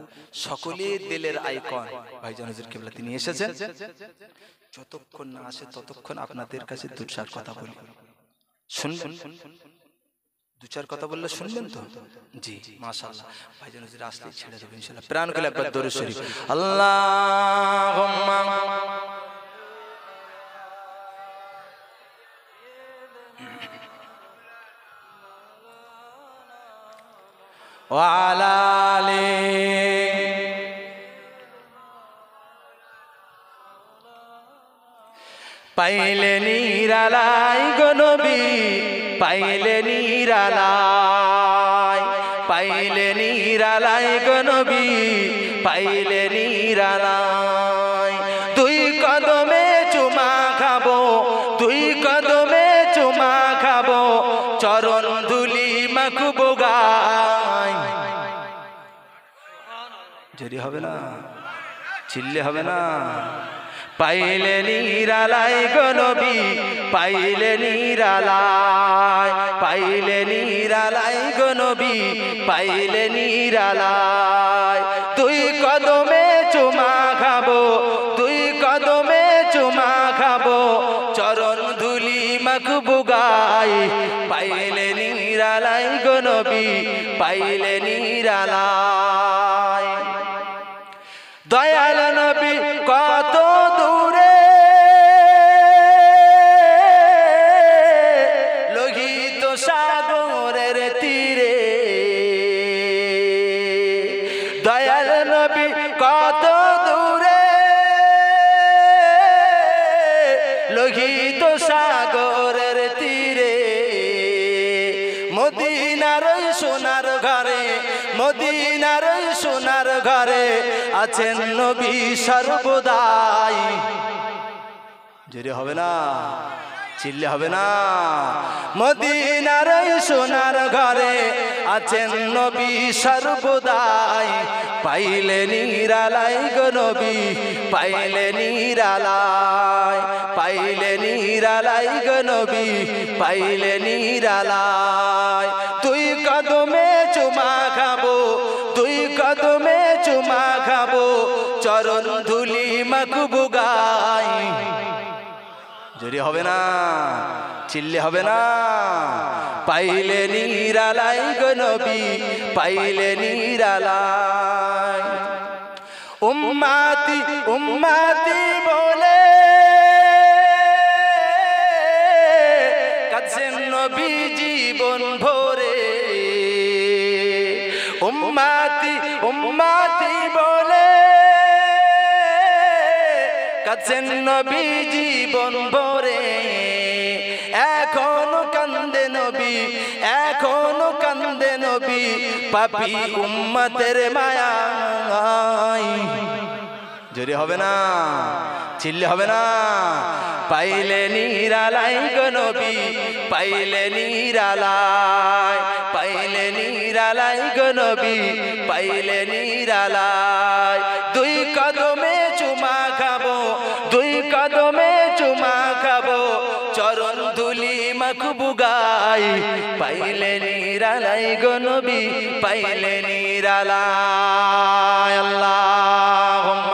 সকলের দিলের আইকন ভাইজান হুজুর কিবলা তিনি এসেছেন। যতক্ষণ না আসে ততক্ষণ আপনাদের কাছে 2-4 কথা বলি, শুনবেন? 2-4 কথা বললে শুনবেন তো? জি মাশাআল্লাহ, ভাইজান হুজুর আসলে ছেড়ে দেব ইনশাআল্লাহ। প্রাণ খুলে একবার দরুদ শরীফ, আল্লাহুম্মা ওয়া আলা আলিহি পাইলে নিরালাই গো নবী, পাইলে নিরালাই, পাইলে নিরালাই গো নবী, পাইলে নিরালাই। 2 কদমে চুমা খাবো, 2 কদমে চুমা খাবো, চরণ ধুলি মাখবো গায়। যদি হবে না, চিল্লে হবে না। পাইলে নিরালাই গো নবী, পাইলে নিরালাই, পাইলে নিরালাই গো নবী, পাইলে নিরালাই। 2 কদমে চুমা খাবো, 2 কদমে চুমা খাবো, চরণ ধুলি মাখবো গায়। পাইলে নিরালাই গো নবী, পাইলে নিরালাই। দয়াল নবী কত দূরে নবী কত দূরে লোহিত সাগরের তীরে মদিনার সোনার ঘরে মদিনার সোনার ঘরে আছেন নবী সর্বদাই জোরে হবে না চিল্লে হবে না মদিনার সোনার ঘরে আছেন নবী সর্বদাই পাইলে নিরালাই গো নবী পাইলে নিরালাই পাইলে নিরালাই গো নবী পাইলে নিরালাই তুই কদমে চুমা খাবো তুই কদমে চুমা খাবো চরণ ধুলি মাখবো গাই জোরে হবে না চিল্লে হবে না পাইলে নিরালাই গো নবী পাইলে নিরালাই উম্মতি উম্মতি বলে কাঁদছেন নবী জীবন ভরে উম্মতি উম্মতি বলে কাঁদছেন নবী জীবন ভরে এখনো কান্দে নবী এখনো কান্দে নবী পাপী উম্মতের মায়ায় জোরে হবে না চিল্লে হবে না পাইলে নিরালাই গো নবী পাইলে নিরালাই পাইলে নিরালাই গো নবী পাইলে নিরালাই দুই কদমে চুমা খাবো দুই কদমে চুমা খাবো চরণ ধুলি মাখবো গাই পাইলে নিরালাই গো নবী পাইলে নিরালাই আল্লাহুম্মা